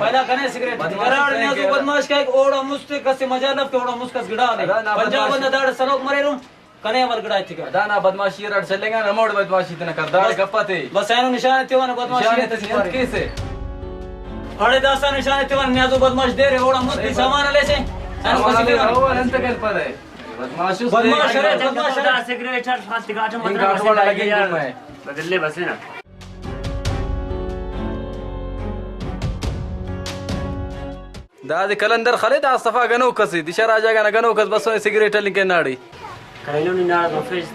पहला कने सिगरेट कराड़ ने जो बदमाश का एक ओड़ा मुस्ते कसे मजा लफ के ओड़ा मुस्कस गिड़ा ले पंजाब ने दाड़ सलोक मरे रूम कने वर गिड़ा थी का दाना बदमाशी रड चलेगा ना मोड़ बदमाशी इतना कर दाड़ गप्पते बस ऐनो निशान ते वन बदमाशी ते कैसे अरे दासा निशान ते वन न्याजो बदमाश दे रे ओड़ा मुस्ती सामान ले से ऐनो कसी के वो अंत कर पर है बदमाश रे सिगरेट हर फास्ट गाठ मत गाठ वाला लगे मैं बदल ले बस ना दादी कलंदर खलीद आसफा गनो कसी दिशा राजा का गनो कस बस सिगरेट लिंके नाड़ी कहलो नि ना मफेज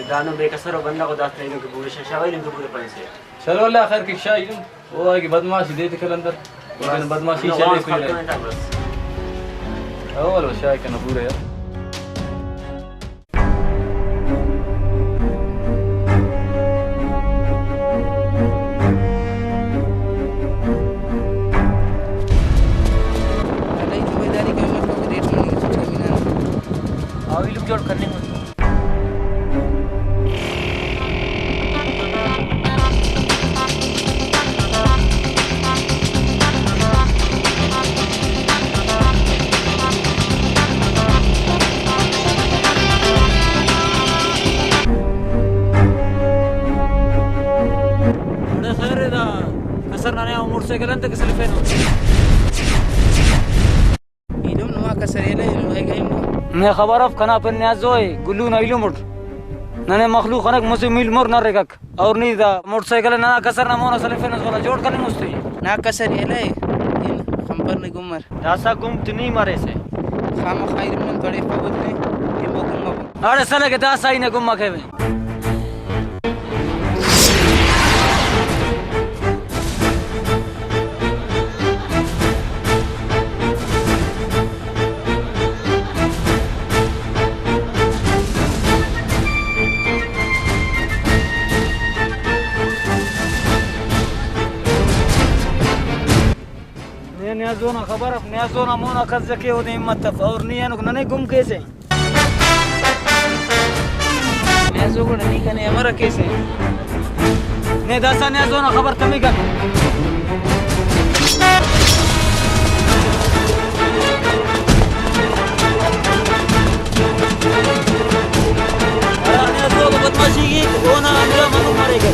दानो बेकसर बंदा को दास लेनो के पूरे शावाई लेनो पूरे पैसे चलो अल्लाह खैर की शाही वो है कि बदमाशी देते कलंदर वो बदमाशी चले कोई अव्वल शाही का पूरे यार जोड़ करने में बड़ा खैर है दा कसर ना ने मोटरसाइकिल अंत के सेल्फे नो इदम नुआ कसर ये ले नु है गई मैं खबर अफ कना पर न्याजोय गुल्लू ना इलुमुट नने मखलूक खनक मुसे मिल मोर ना रेकक और नी दा मोटरसाइकिल ना कसर ना मोना सलेफे न वाला जोड़ करने मुस्ते ना कसर येले इन खंपर ने गुमर दासा गुम तनी मारे से खाम खाइर मन थोड़े पगत ने ये गुम अरे साले के दासा ही ने गुम मखेवे न्याजोना खबर अब न्याजोना मोना कस के होने हिम्मत और नियन नने गुम कैसे न्याजो को नहीं कने हमारा कैसे ने दासा न्याजोना खबर कमी कर अरे न्याजो को बदमाशी की होना अंदर मनु मारेगा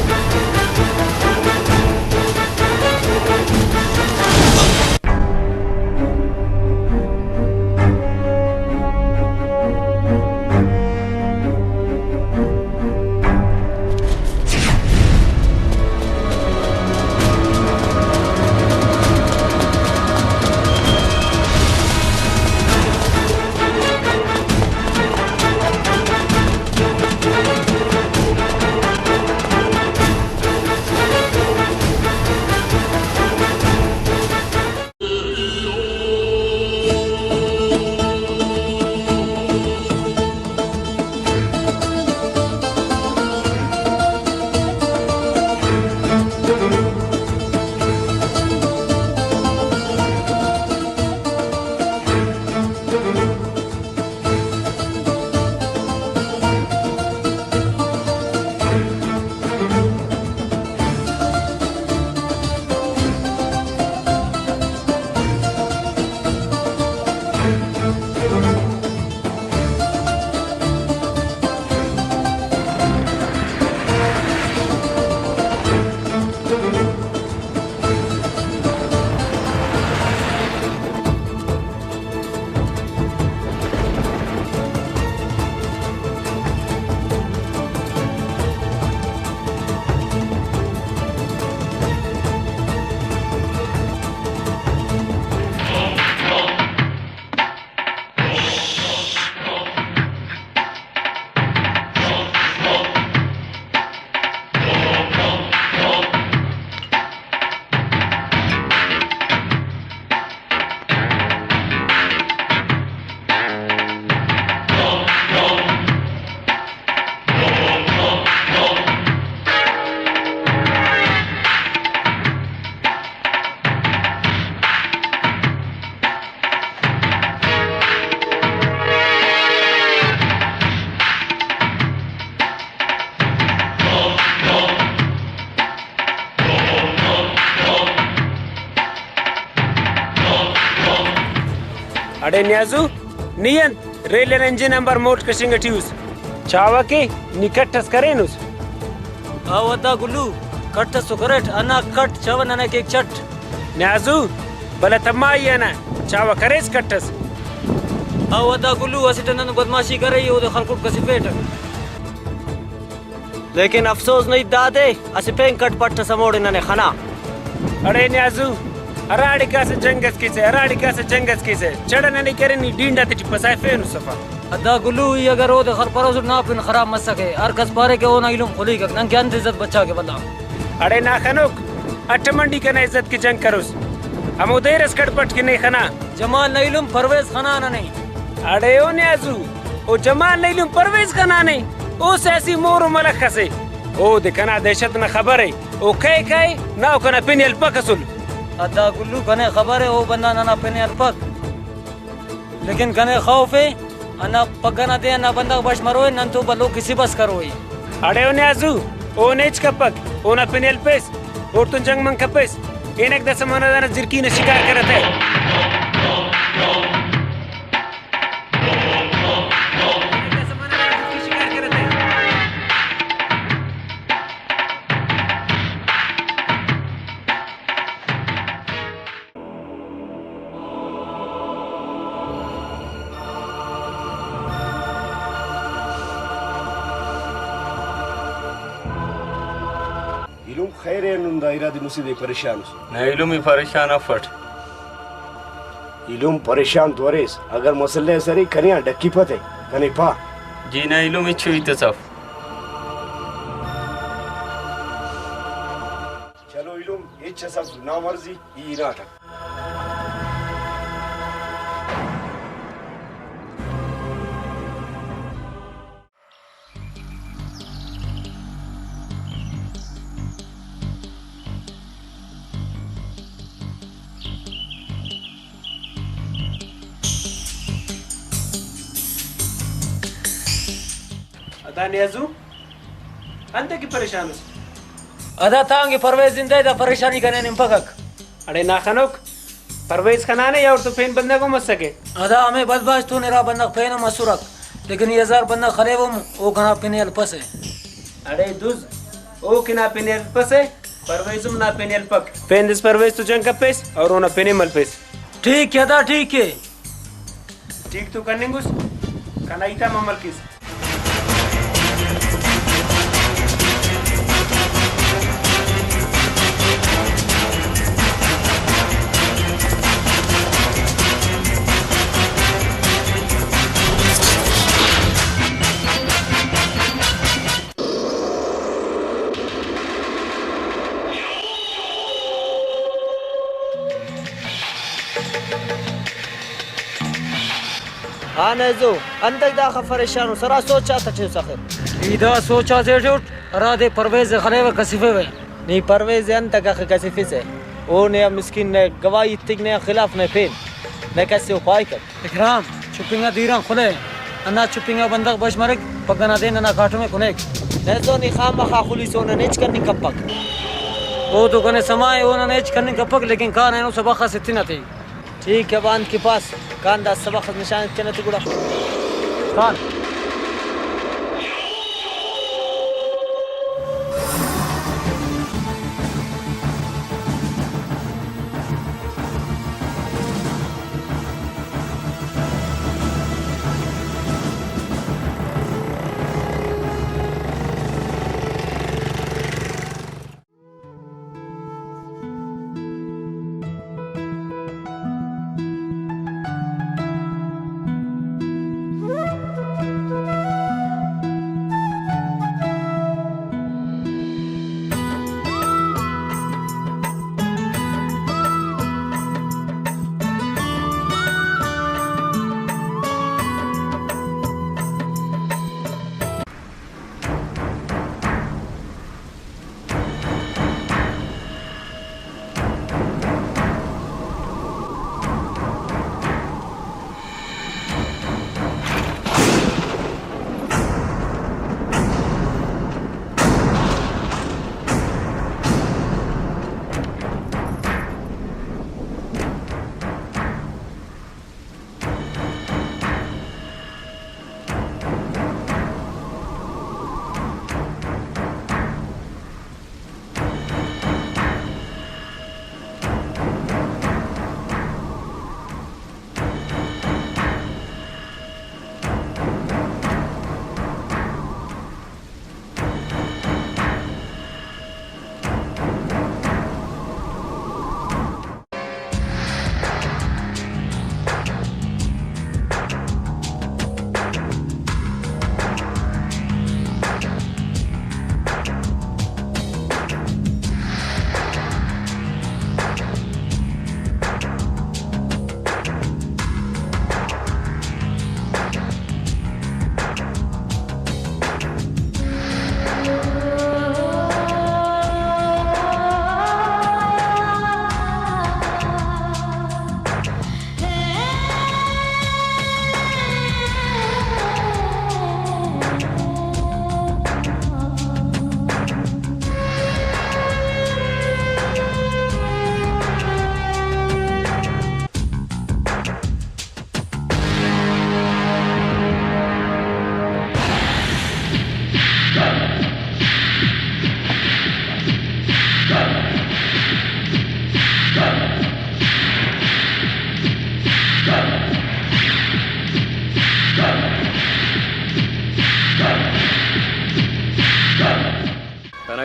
अडे न्याजू नियन रेलन इंजिन नंबर मोट कशिंग ट्यूस चावा के निकटस करेनुस आवदा गुल्लू कट सुकरेट अना कट चवन अने केक चट न्याजू बला तमाई ना चावा करेस कटस आवदा गुल्लू असिटन बदमाशी करे यो खलकुट कसिफेट लेकिन अफसोस नहीं दादे असिपें कट पट्ट समोड़ इन्होंने खाना अरे न्याजू अराडिका से जंगस किसे चढ़ने नहीं करे नी डींडा ते पसाए फेनु सफा अदा गुल्लू ये अगर वो खर परोस ना पिन खराब मत सके हर कस पारे के वो ना इलम खुली का नंग ज्ञान इज्जत बच्चा के बंदा अरे ना खनुक अठ मंडी का ना इज्जत की जंग करुस हम उदेरस कटपट की नहीं खना जमाल नहीं इलम परवेज खाना ना नहीं अरे ओ न्याजू ओ जमाल नहीं इलम परवेज खाना नहीं ओ सैसी मोर मलक खसे ओ दिखना दहशत ना खबर है ओ कहे ना कना पिनियल पकसुल अदा गुल्लू कने खबर है वो बंदा ना पिने अल्पक लेकिन कने खौफ है अना पगना दे ना बंदा बश मरो न तो बलो किसी बस करो अरे ओ न्याजू ओ नेच कपक ओ ना पिनियल पेस और तुम जंग मंग कपेस इनक दस मना ना जिरकी ने शिकार करत है इलुम खैर है नुन दायरा दी मुसीबे परेशान ना इलुम ही परेशान अफट इलुम परेशान तोरेस अगर मसले सरी कनिया डक्की पते कने पा जी ना इलुम इच्छु इतसफ चलो इलुम इच्छ सब ना मर्जी ई नाटक अदा न्याजू अंत की परेशान उस अदा तांगे परवेज जिंदा दा परेशानी कने निंपकक अरे ना खनुक परवेज खाना नहीं और तो फेन बंदा को मत सके अदा हमें बदबाश तू नेरा बंदा फेन मसुरक लेकिन ये हजार बंदा खरे वो कना पिने अल्पस है अरे दुज ओ किना पिनियल पसे परवेजुम ना पिनियल पक फेन दिस परवेज तू जंग कपेस और ओना पिने मल पेस ठीक है दा ठीक है ठीक तू कनिंगुस कनाइता ममल किस आने जो अंदर दा परेशान सरा सोचा था सखर इदा सोचा से उठ राधे परवेज खले व कसिफे वे नहीं परवेज अंत का कसिफे से ओ ने मिस्किन ने गवाही तिगने खिलाफ ने फेल ने कैसे उपाय कर इकराम चुपिंगा दीरा खुले अन्ना चुपिंगा बंदा बश मरे पगना दे ना काटो में कुने ने तो नहीं खाम खा खुली सो ने नेच करनी कपक वो तो कने समाए वो नेच करनी कपक लेकिन कान है नो सबक सित्ती न थी ठीक है बांध के पास कान दा सबक निशान चने तो गुड़ा कान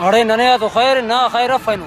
अरे नने तो खैर ना खैर अफैनो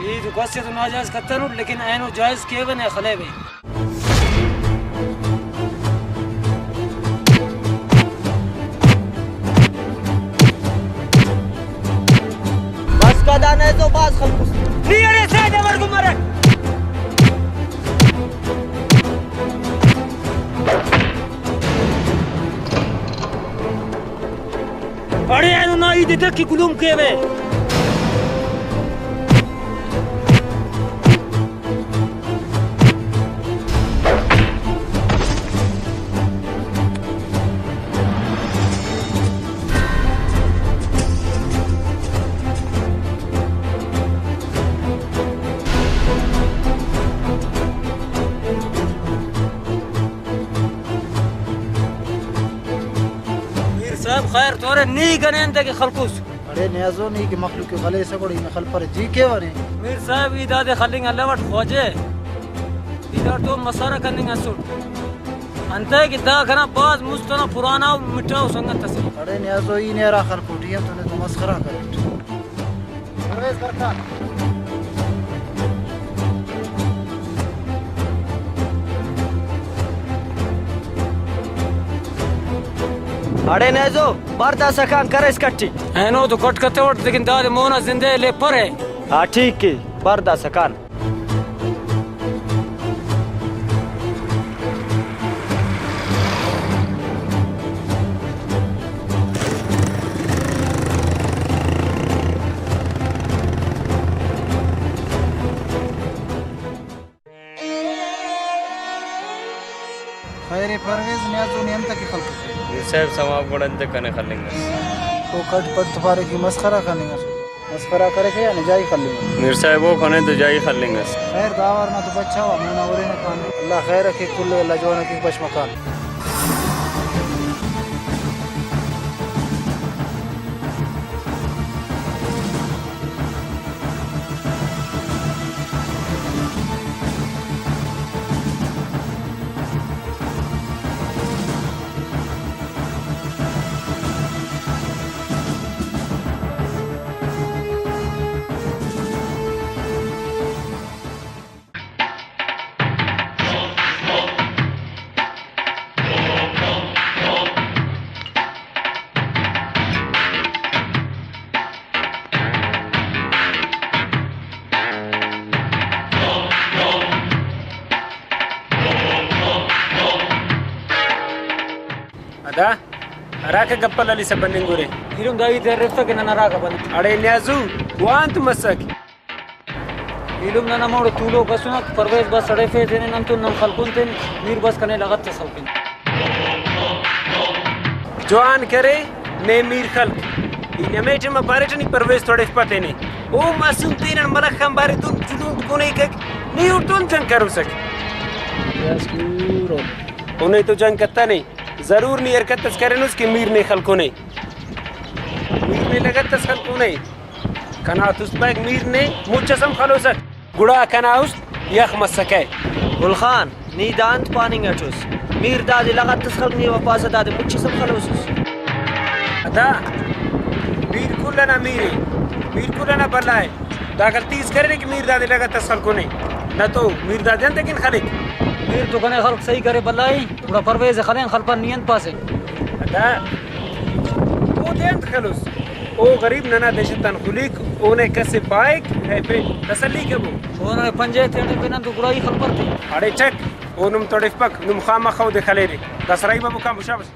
ये तो कैसे तो नाजायज कत्तनु लेकिन एनो जायज के बने खले बे बस का दाना है तो बास खलकुस नी अरे से जबर को मरे अरे एनो ना ई दे की कुलुम के बे साहब खैर तोरे नी गने अंत के खलकुस अरे न्याजो नहीं कि मखलूक के गले से बड़ी नखल पर जी के वने मीर साहब इदादे खलिंग अल्लावट खोजे इधर तो मसारा करने असुर अंते की दा खना बाज मुस्तना पुराना मिटाओ संगत तसी अरे न्याजो ही नेरा खल कोटिया तने तो मस्खरा कर परवेज करता अरे नेजो बर्दा सकान करस कट्टी एनो तो कट कते वट लेकिन दाद मोना जिंदे ले परे हां ठीक की बर्दा सकान खैर परवेज न्याजो ने अंत के खल साहब समाप गुणंत कने खलेंगे तो कट पर तुम्हारे की मस्खरा करने मस्खरा करे के या न जाई कर लेंगे मीर साहब वो कने तो जाई खलेंगे खैर दावर ना तो बच्चा हुआ मैं ना वरे ना कान अल्लाह खैर रखे कुल लजवाना की बच मकान अदा राके गप्पल अली सबन्निंगुरे हिरुम दाई ते रेफ्ता के नना राका बन अरे न्याजू वांत मसक हिरुम नना मोड़ तूलो कसुना परवेज बस सड़े फे देने नम तो नम खलकुन ते मीर बस कने लगत ते सलकिन जवान करे ने मीर खल्क इन मेटे में बारेटनी परवेज थोड़े पते ने ओ मासूम तीन मलक खम बारे तुम जुलून कोने के नहीं उठन जंग करू सक यस्कूरो उन्हें तो जंग करता नहीं जरूर नहीं हरकत तस्करन उसके मीर ने खल को नहीं मीर ने लगत तस्कर को नहीं कना तुस बैग मीर ने मुचसम खलो सक गुड़ा कना उस यख मसके गुलखान नी दांत पानी गटुस मीर दादी लगत तस्कर नी वापस दादी मुचसम खलोस अदा मीर कुलना मीर कुलना बल्लाए दा गलतीस करे कि मीर दादी लगत तस्कर को नहीं न तो मीर दादी अंत किन खले मीर तो कने खल्क सही करे बल्लाई थोड़ा परवेज खलें खल पर नियत पासे अदा वो देंत खलुस ओ गरीब नना देशतन खुलीक ओने कैसे पाएक है पे तसल्ली के वो ओने पंजे तेने बिना तो गुड़ाई खल पर थी अरे चक ओनुम तोड़िफ पक नुम खामा खाओ दे खले रे दसराई बाबू का मुशाबस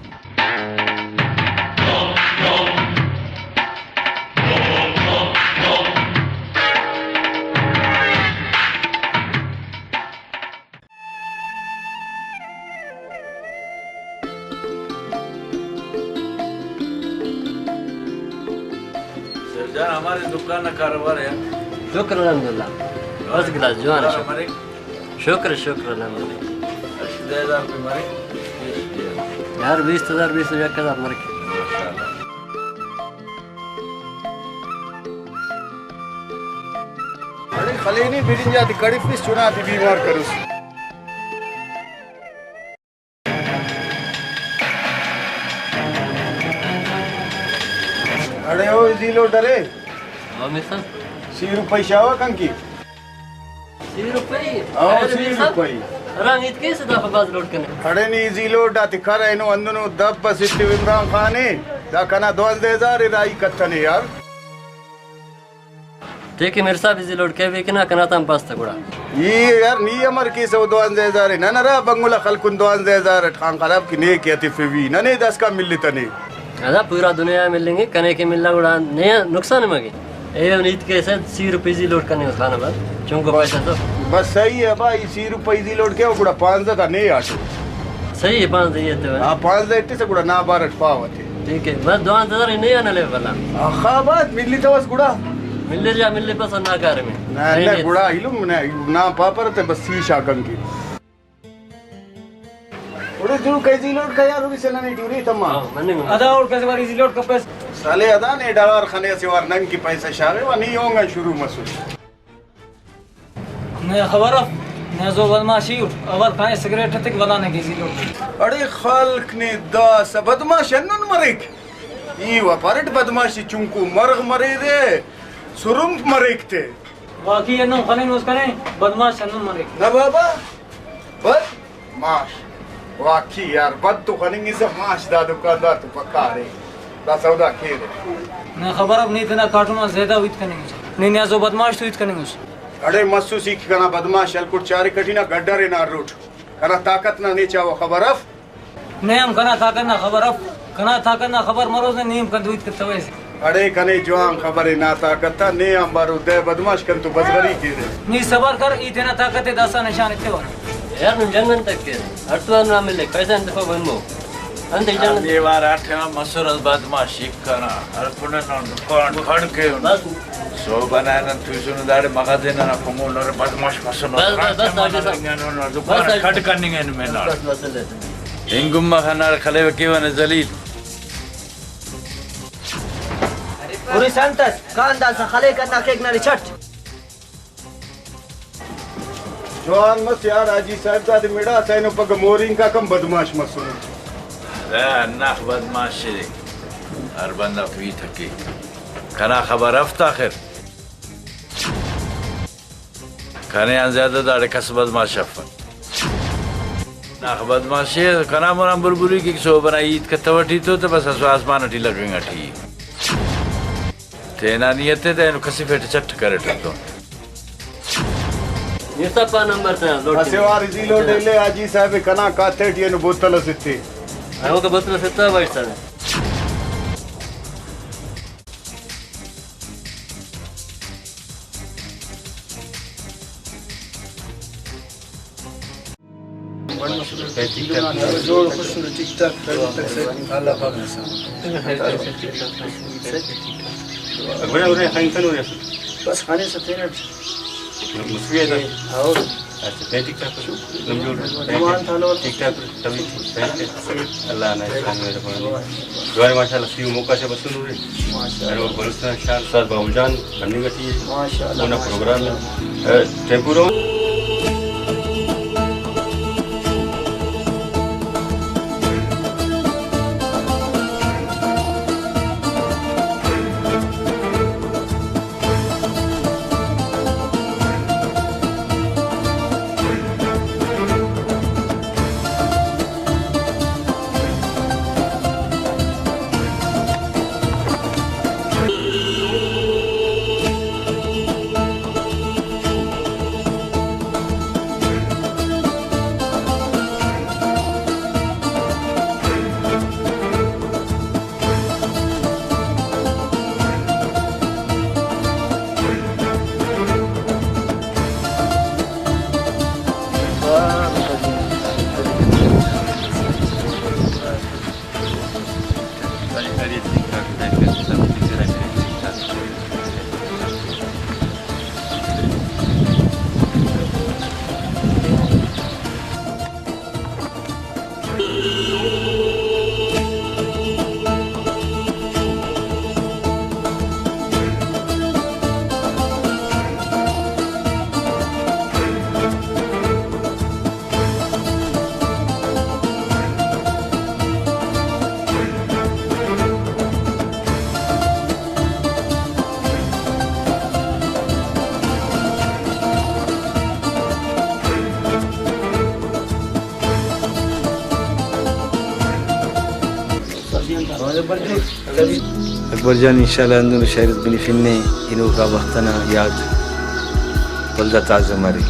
सरजान हमारे दुकान का कारोबार है शुक्र अल्हम्दुलिल्लाह बस गिलास जवान शुक्र शुक्र अल्हम्दुलिल्लाह यार 20,000 21,000 मर खलेनी बिरिन जाती कड़ी फिस चुनाती बीमार करूस अरे ओ इजीलो डरे हाँ मिस्टर 100 रुपये शावा कंकी 100 रुपये आओ 100 रुपये रंग इत कैसे दफा बाज लोड करने अरे नी इजीलो डाती खरे नो अंदनो दब बस इत्ती इमरान खाने दा कना 2000 राई कत्तने यार ठीक है मेरे साहब इजी लोड के भी किना कना तम पास तक ये यार नी अमर की सो 2000 ना ना रा बंगुला खलकुन 2000 ठान खराब की ने के तिफवी ना ने 10 का मिल तने अदा पूरा दुनिया में मिलेंगे कने के मिलना गुड़ा नहीं नुकसान मगे ए नीत के साथ 100 रुपये इजी लोड करने खाना बस चुंको पैसा तो बस सही है भाई 100 रुपये इजी लोड के गुड़ा 5 का नहीं आटो सही है 5 दिए तो हां 5 इट्टी से गुड़ा ना बारट पावते ठीक है बस 2000 नहीं आने ले वाला आखा बात मिली तो बस गुड़ा मिल जा मिलने पर ना कर में ना ना गुड़ा हिलुम ना पापर ते बस सी शाकन की ओरे जो कैसी लोड का यार भी चला नहीं टूरी तम्मा मन्ने अदा और कैसे बार इजी लोड का पैसा साले अदा ने डावर खाने से वार नंग की पैसा शागे वा नहीं होगा शुरू मसू मैं खबर अब मैं जो बदमाशी अवर खाए सिगरेट तक बनाने की इजी लोड अरे खल्क ने दस बदमाश नन मरेक ई वा परट बदमाशी चुंकू मरग मरे रे सुरुम मरेक थे बाकी ये नो खाने नुस करें बदमाश न मरे ना बाबा बद माश वाकी यार बद तो खनेंगे से माश दा दुकानदार तो पक्का रे दा सौदा के रे मैं खबर अब नहीं तना कार्टून ज्यादा वित करेंगे नहीं ना जो बदमाश तो वित करेंगे अरे मस्सू सीख कना बदमाश अलकुट चारे कठिना गड्डरे ना रूट कना ताकत ना नीचा वो खबर अफ नहीं हम कना ताकत ना खबर अब कना ताकत ना खबर मरो से नीम कर दुइत करते वैसे अरे कने जवान खबर है ना ताकत था ने हम बारू दे बदमाश कन तो बजगरी के रे नहीं सबर कर इतना ताकत है दसा निशान इतने वाला यार नुन जंगन तक के अटवा ना मिले पैसा दफा बनमो अंत जंगन ये बार आठवा मसूर बदमाशी करा अरे पुणे न दुकान खड़ के बस सो बनाना तू सुन दाड़े मगाजे ना फमो न बदमाश मसूर बस आगे सब दुकान खड़ करनी है में ना बस ले इंगुम्मा खाना खले के वन जलील पूरी संतस कांदा सा खले करना केक ना रिचट जवान मस यार आजी साहब का मिड़ा सैनो पग मोरिंग का कम बदमाश मसूल ना बदमाश हर बंदा फी थकी खाना खबर हफ्ता खैर खाने यहाँ ज्यादा दाड़े कस बदमाश अफन ना बदमाशी खाना मोरा बुरबुरी की सो बना ईद का तवटी तो बस आसमान अटी लगेगा ठीक तेना नियत है तेनु कसी फेट चट करे तो ये सब पा नंबर से लोड असेवार जी लो डेले आजी साहब कना काथे टियन बोतल सिथे वो का बतला से तो बैठ सारे जोड़ खुश टिक टाक से अल्लाह पाक बड़े खाइन तनो रे बस खाने से थे मुस्लिम है और अच्छा मैं ठीक ठाक हूं नमजोड़ मान थालो ठीक ठाक तभी अल्लाह ना खान मेरे को द्वार माशाल्लाह सी मौका से बसुन रे माशाल्लाह और बरसा शान सर बाबूजान बनने गती माशाल्लाह ना प्रोग्राम है टेम्पुरो अकबर जान इंशाल्लाह अंदर शहर बनी फिरने इनो का वक्तना याद बल्दा ताज़ा मारी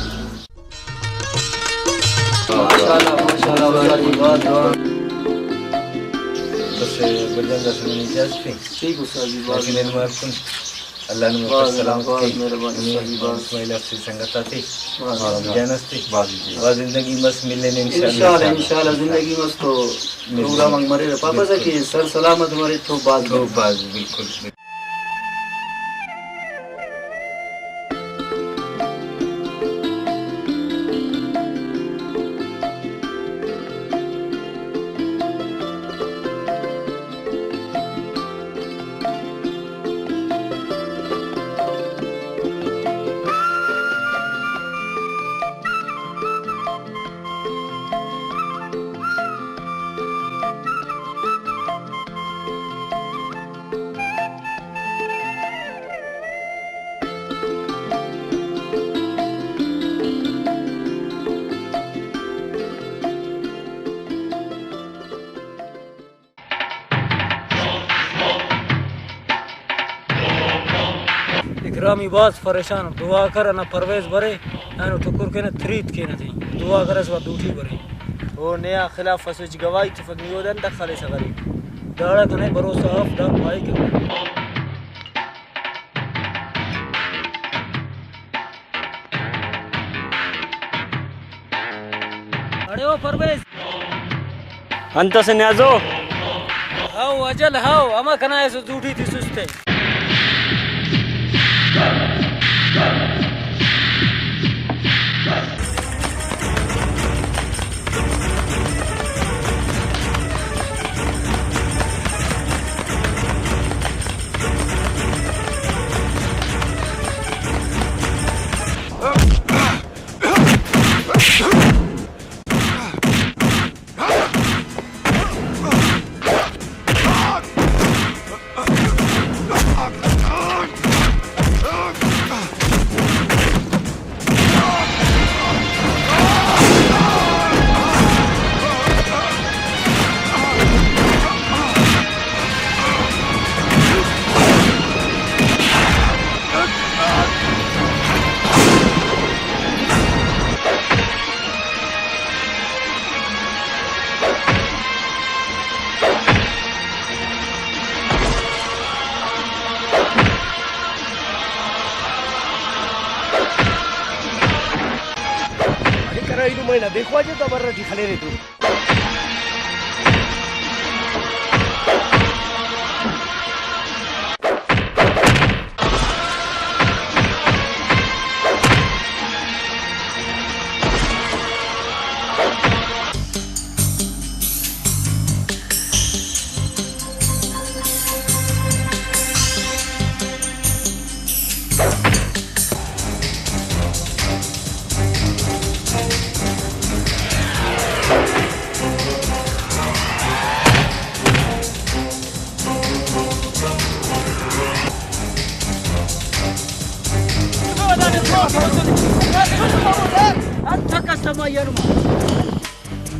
माशाल्लाह बस बल्दा दा सुनी जास पे ठीक उस्ताद जी बात में मारकुन अल्लाह ने सलाम मेहरबानी इस्माइल आपसे संगत थी जानस थी बात जिंदगी मस्त मिलने ने इंशाल्लाह जिंदगी मस्त तो प्रोग्राम मरे पापा से कि सर सलामत मरे तो बात बिल्कुल इकरामी बास परेशान दुआ कर ना परवेज भरे ना ठुकुर के ना थरीत के ना थी दुआ कर इस बात उठी भरे वो नया खिलाफ फसुच गवाही तो फकनी वो दन दखले सगरी दाड़ा कने भरोसा ऑफ दा भाई के अरे ओ परवेज अंत से न्याजो हाउ अजल हाउ अमा कना ऐसे झूठी थी सुस्ते देखो आज तो बर्रा खड़े रहे तू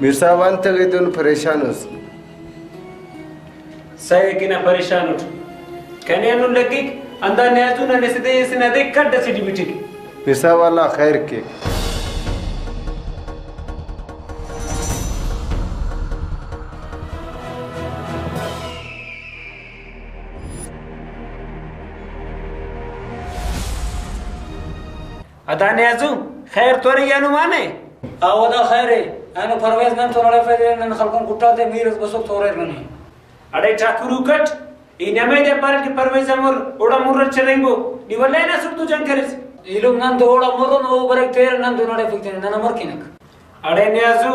मिर्सावान तक दोनों परेशान हो सही कि ना परेशान उठ कहने अनु लगी अंदर न्याजू ना नेसे इसे ना देख कर दसी बिटी मिर्सा वाला खैर के अदा न्याजू खैर तोरे यानु माने आवदा खैर है अनु परवेज नन तो नले फेदे नन खलकन गुट्टा दे मीर बसो तोरे ननी अडे ठाकुरू कट इनमे दे पर कि परवेज अमर ओडा मुर्र चलेंगो निवले ना सुतु जानकरिस इलुम नन तो ओडा मुर्र नो बरे तेर नन तो नले फिक्ते नन मर किनक अडे न्याजू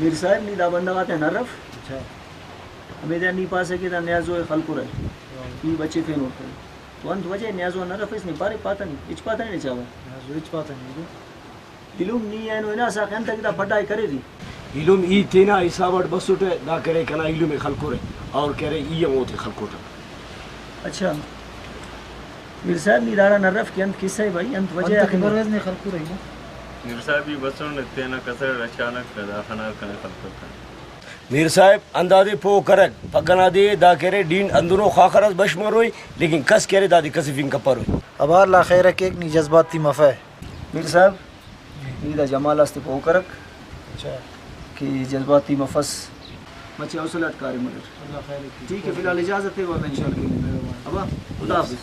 मीर साहब नी दा बंदा आते नरफ अच्छा हमें दा नी पास है कि दा न्याजो खलकुर है ये बच्चे फेन होते हैं तो अंत वजह न्याजो नरफ इसने बारे पाता नहीं इच पाता नहीं चावा न्याजो इच पाता नहीं इलुम नी है नो ना सा कंता की दा पढ़ाई करे दी इलुम ई तेना हिसाबट बसुटे दा करे कना इलुम खलकुर है और करे ई मोते खलकुर अच्छा मीर साहब नी दारा नरफ के अंत किस्सा है भाई अंत वजह खबर ने खलकुर है ना मीर साहब बसों तेना कसर अचानक पैदा खाना करने खलकुर मीर साहब अंदाजे पो करक पगना दे दा करे डीन अंदरो खाखरस बशमर होई लेकिन कस करे दादी कसिफिन कपर होई अब ला खैर के नी जज्बाती मफा मीर साहब नी दा जमाल अस्ते पो करक अच्छा कि जज्बाती मफस मचे औसलत कारी मदद अल्लाह खैर ठीक है फिलहाल इजाजत है वो इंशाल्लाह अब खुदा हाफिज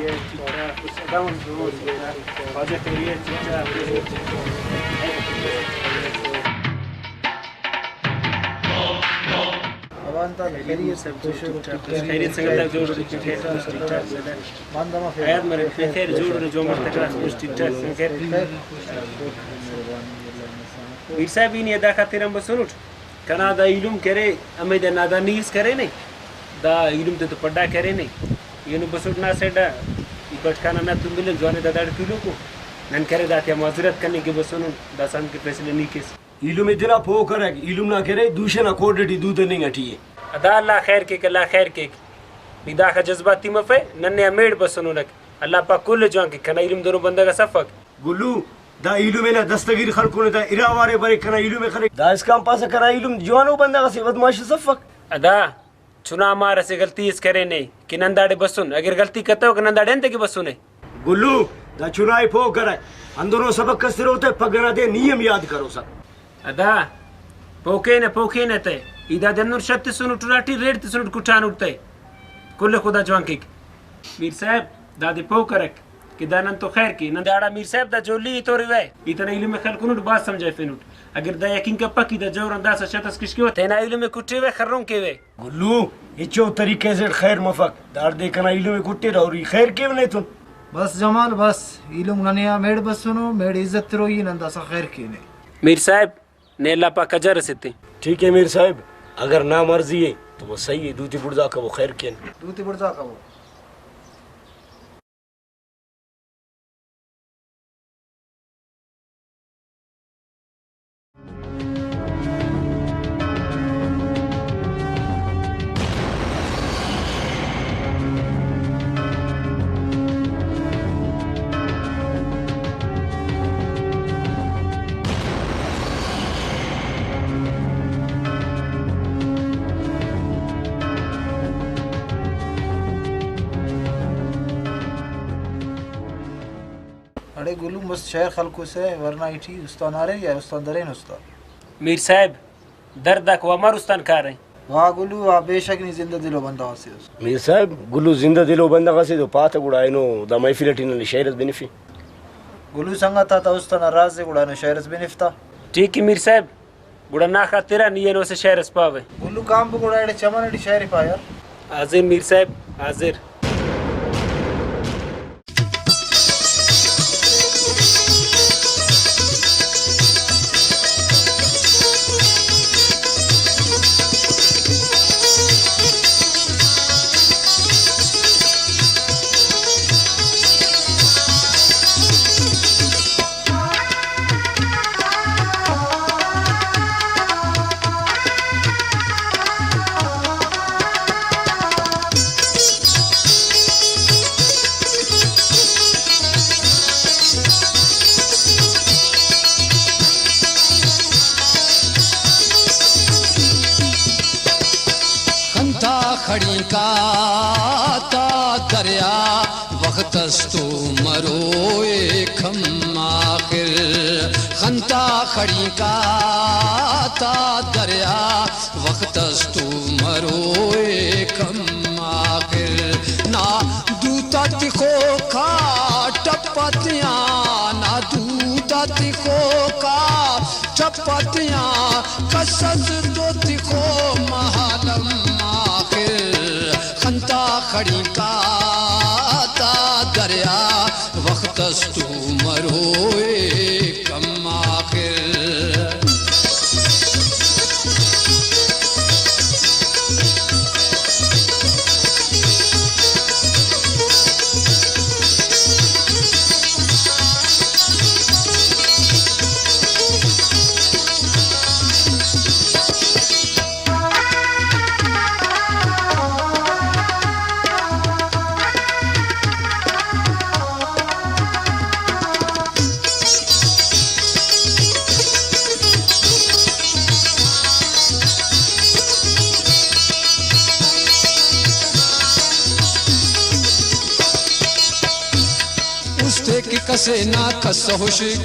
ये छोटा कुछ डाउन रोज प्रोजेक्ट ये छोटा अवांता खैरियत से खैरियत से तक जोड़ ठीक मानदा मा आयात मरे खैर जोड़ जो मत तक ठीक ठाक खैर वीर साहब इन यदा खातिर हम बसुट कना दा इलुम करे अमे दा नादानीस करे नहीं दा इलुम तो पढ़ा करे नहीं ये नु बसुट ना सेडा इकट खाना ना तुम मिले जोने दादा किलो को नन करे दाते माजरत करने के बसुन दासान के फैसले नहीं केस इलुम इतना पो करक इलुम ना करे दूसरे ना कोडटी दूध नहीं अटिए अदा अल्लाह खैर के अल्लाह खैर के निदा का जज्बाती मफे नन्ने अमेड़ बसुन लक अल्लाह पाक कुल जो के कना इलुम दोनों बंदा का सफक गुल्लू दा इलुम ना दस्तगीर खलको ने दा इरावारे बरे कना इलुम खरे दा इस काम पास कना इलुम जवानो बंदा का से बदमाश सफक अदा चुना मार से गलती इस करे नहीं कि नंदाड़े बसुन अगर गलती करते हो कि नंदाड़े अंत की बसुने गुल्लू दा चुनाई पो करे अंदरो सबक कसर होते पगना दे नियम याद करो सब अदा पोके न ते इदा दन्नुर शत्त सुन टुराटी रेड सुन कुठान उठते कुल खुदा जवान की मीर साहब दादी पो करक कि दानन तो खैर की नंदाड़ा मीर साहब दा जोली तो रिवे इतना इल्म में खलकुन बात समझे फिनुट अगर दा यकीन का पक्की दा जोर अंदाज शतस किसकी होते ना इल्म में कुट्टे वे खर्रों के वे गुल्लू इचो तरीके से खैर मफक दार दे कना इल्म में कुट्टे और खैर के नहीं तुम बस जमाल बस इलुम ननिया मेड़ बस सुनो मेड़ इज्जत रोई नंदा सा खैर की ने मीर साहब ने अल्लाह पाक अजर सिते ठीक है मीर साहब अगर ना मर्जी है तो वो सही है दूती बुर्जा का वो खैर के दूती बुर्जा का वो अरे गुलू मस्त शहर खलको से वरना इठी उस्तान आ रहे या उस्तान दरे न उस्तान मीर साहब दर्दक व मरुस्तान का रहे वाह गुलू आ बेशक नहीं जिंदा दिलो बंदा वासे मीर साहब गुल्लू जिंदा दिलो बंदा का से तो पात गुड़ा इनो द महफिलटिन शहरत बेनिफी गुलू संगा था उस्तान राज से गुड़ा न शहरस बेनिफ्ता ठीक है मीर साहब गुड़ा ना खा तेरा नियनो से शहरस पावे गुलू काम पे गुड़ा एडे चमन एडी शहर पा यार हाजिर मीर साहब हाजिर खड़ी का ता दरिया वक्तस्तु मरोए खम आखिर खंता खड़ी का ता दरिया वक्तस्तु मरोए खम आखिर ना दूता तिखो का टपतियां ना दूता तिखो का टपतियां कसद दो तिखो महालम खंता खड़ी का ता दरिया वक्तस्तु मरोए कम आखिर उसते के कसे ना कस हुशिक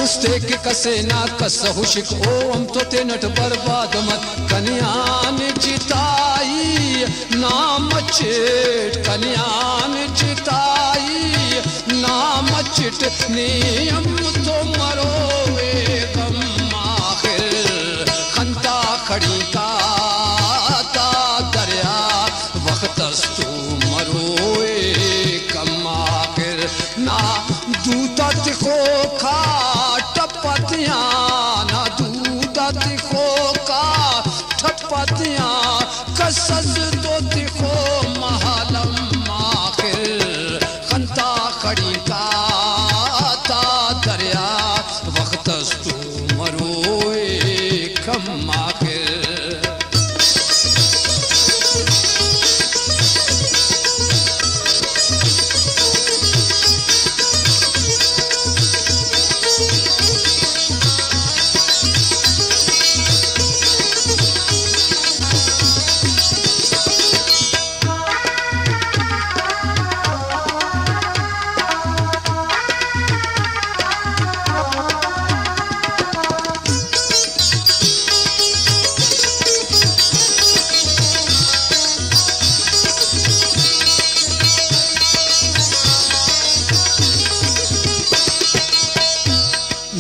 उसते के कसे ना कस हुशिक ओ हम तो ते नट बर्बाद मत कन्यान चिताई नाम चिट कन्यान चिताई नाम चिट नियम तो मरोवे गम आखिर खंता खड़ी का ता दरिया वक्तस्तु मरोए ना दूता तिखो का टपतियां ना दूता तिखो का टपतियां कसद दो तिखो महालम आखिर खंता खड़ी का ता दरिया वक्तस्तु मरोए कम आखिर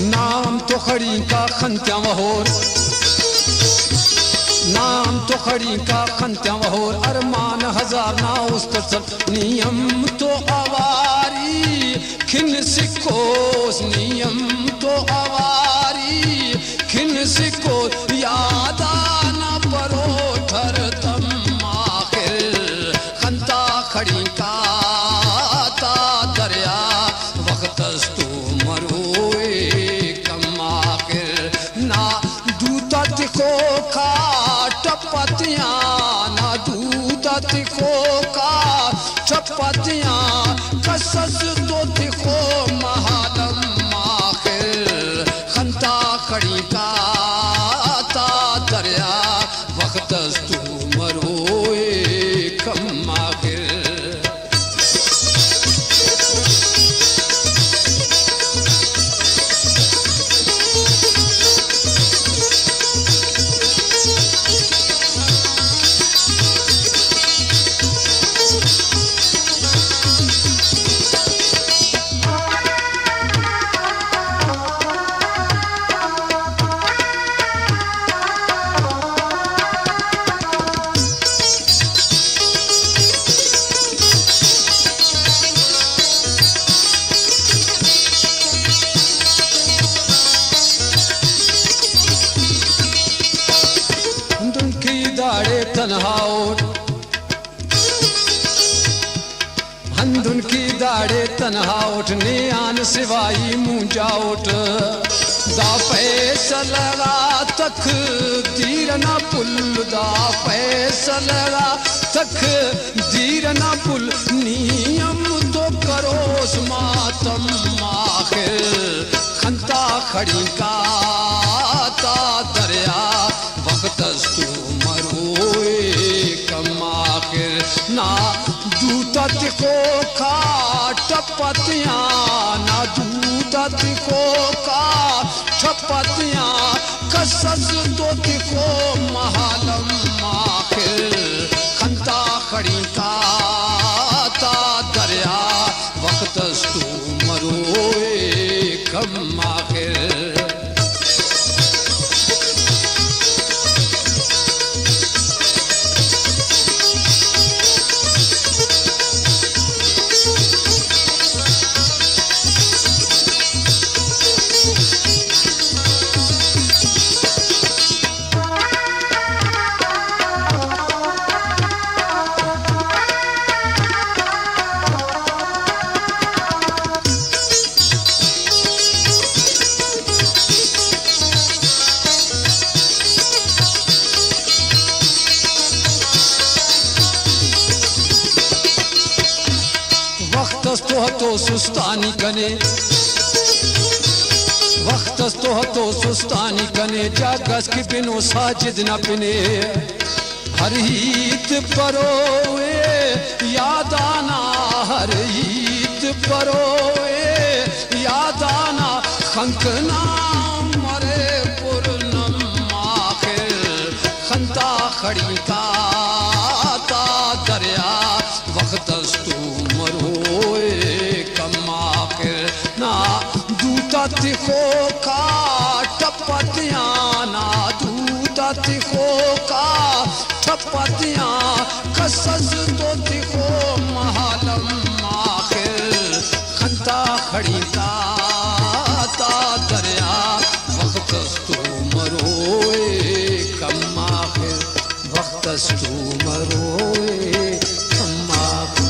नाम तो खड़ी का खंत्या वहोर नाम तो खड़ी का खंत्या वहोर अरमान हजार ना उस्तर नियम तो आवारी खिन सिकोस नियम तो आवारी खिन सिको यादा ना परो ठर तम आखिर खंता खड़ी का ता दरिया वक्तस्तु मरोए ना दूता तिखो का टपतियां ना दूता तिखो का टपतियां कसस दो तिखो महालम आखिर खंता खड़ी का ता दरिया वक्तस्तु मरोए कम आखिर तन्हाओट हंदुन की दाड़े तन्हाओट ने आन सिवाई मुंजाओट दा पैसलगा तक दीर न पुल दा पैसलगा तक दीर न पुल नियम तो करोस मातम आखिर खंता खड़ी का ता दरिया वक्तस तू मरोए कम आखिर ना दूता तिको का टपतियां ना दूता तिको का टपतियां कसस दो तिको महालम आखिर खंता खड़ी का ता दरिया वक्तस तू मरोए कम आखिर तो सुस्तानी कने वक्तस तो सुस्तानी कने जागस की बिनो साजिद न पिने हर ईद परोए यादाना हर ईद परोए यादाना खंकना मरे पुरनम आखिर खंता खड़ी का ता दरिया वक्तस तू मरोए ना दूता तिखो का टपतियां ना दूता तिखो का टपतियां कसस तो तिखो महालम आखिर खंता खड़ी का ता दरिया वक्तस तू मरोए कम आखिर वक्तस तू मरोए कम आखिर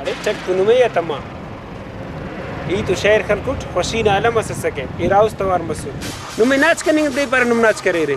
अरे चक तुनु में या तमा ये तो शहर खलकुट खुशी ना आलम से सके इराउस तवार मसूद नुमे नाच करेंगे दे पर नुम नाच करे रे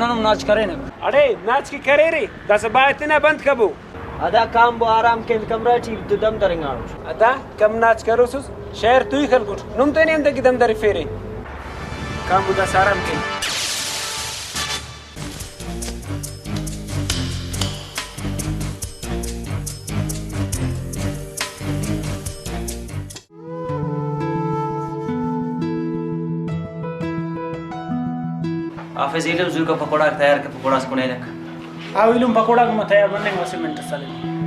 नन नाच करे ना अरे नाच की करे रे दस बात ना बंद कबो अदा काम बो आराम के कमरा ची दम दरेंगा अदा कम नाच करो सुस शहर तू ही खलकुट नुम तो नहीं हम तक दम दरे फेरे काम बुदा साराम के हाफिज इलम जू का पकोड़ा तैयार के पकोड़ा से कोने लक आ इलम पकोड़ा को तैयार बनने में सीमेंट साले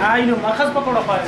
आइलो मखस पकोड़ा पाए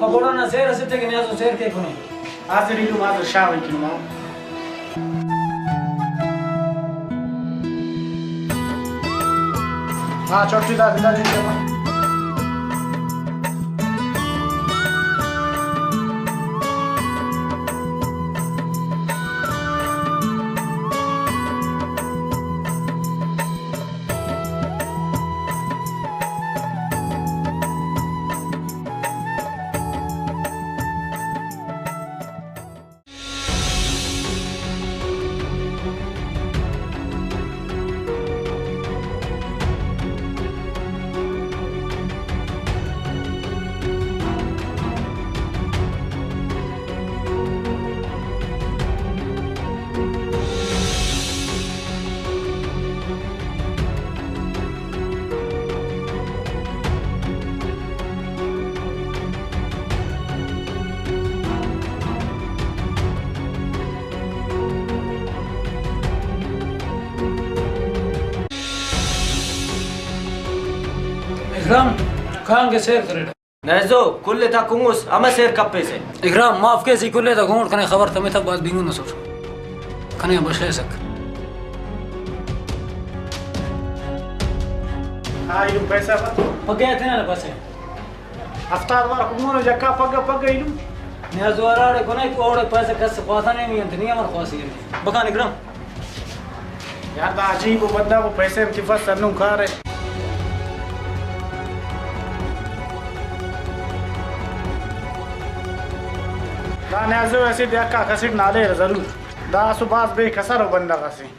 पकोड़ा ना शेर से तक नहीं आजो शेर के कोने आज रिलो आज शाव की मां हां चोटी दा दिला दी इकराम कहाँ के शेर करे नैजो कुल्ले था कुंगुस अमे शेर कप्पे से इकराम माफ कैसी कुल्ले था घूंट कने खबर तमे था बात बिंगु न सोच कने बशे सक हाँ इलू पैसा पगे थे ना पासे हफ्ता वाला कुमोनो जक्का पग इलू न्याजो आड़े कोने कोड़े पैसे कस पाता नहीं मियंत नहीं अमर खासी बका इकराम यार दा अजीब बंदा वो पैसे में तिफा सरनु खा रहे दा न्याजो ऐसे जक्का कसिट नाले जरूर दा सुबास बे कसर बंदा कसी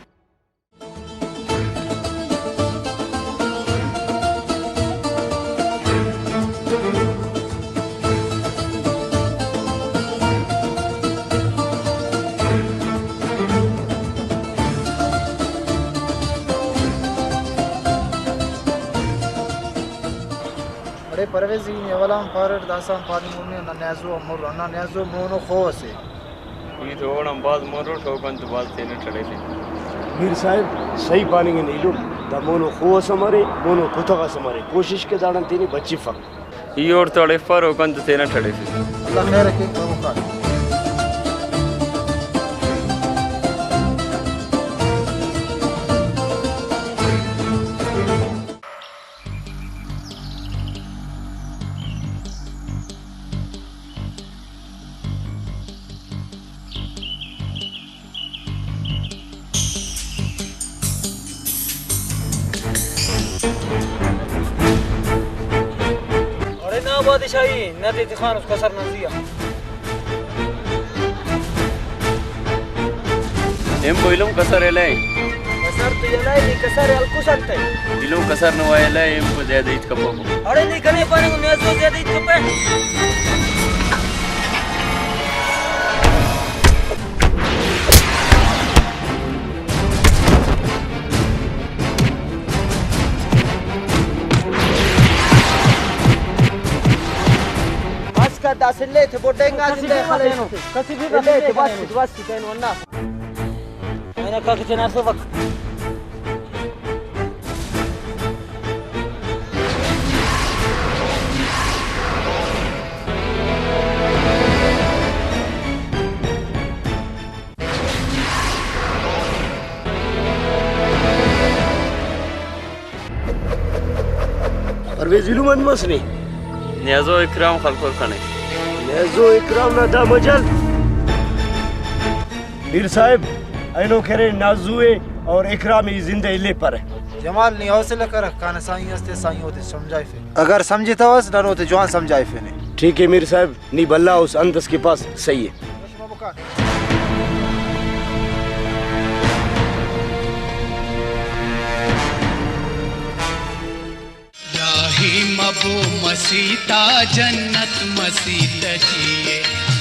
अरे परवेज ये वाला पारट दासा पानी मुने ना न्याजो अमर ना न्याजो मोनो खोसे ये तो हम बात मरो ठोकन तो बात तेने चले थे मीर साहब सही पानी के नीलू दा मोनो खो समरे मोनो कुतगा समरे कोशिश के दाड़न तेनी बच्ची फक ये और तोड़े फर होकन तो तेने चले थे अल्लाह खैर रखे करो का बादशाही नदी खान उसका सर नजिया एम बोइलम कसर एले कसर तो एले नहीं कसर अलकुसंते दिलो कसर न वायला एम को ज्यादा इत कपो अरे नहीं कने पानी को नेजो ज्यादा इत कपे दासिले थे बोटेंगा जिले खाले कसी भी बस तेन वन्ना मैंने कहा कि चना से वक्त परवेज इलू मन मसनी न्याजो इकराम खलकोर कने न्याजो इकराम ना दा मजल मीर साहब ऐनो करे नाजुए और इकरामी जिंदे ले पर जमाल नहीं हौसला कर कान साईं हस्ते साईं होते समझाए फिर अगर समझे तो बस डरो तो जवान समझाए फिर ठीक है मीर साहब नी बल्ला उस अंदस के पास सही है मबू मसीता जन्नत मसीत जिए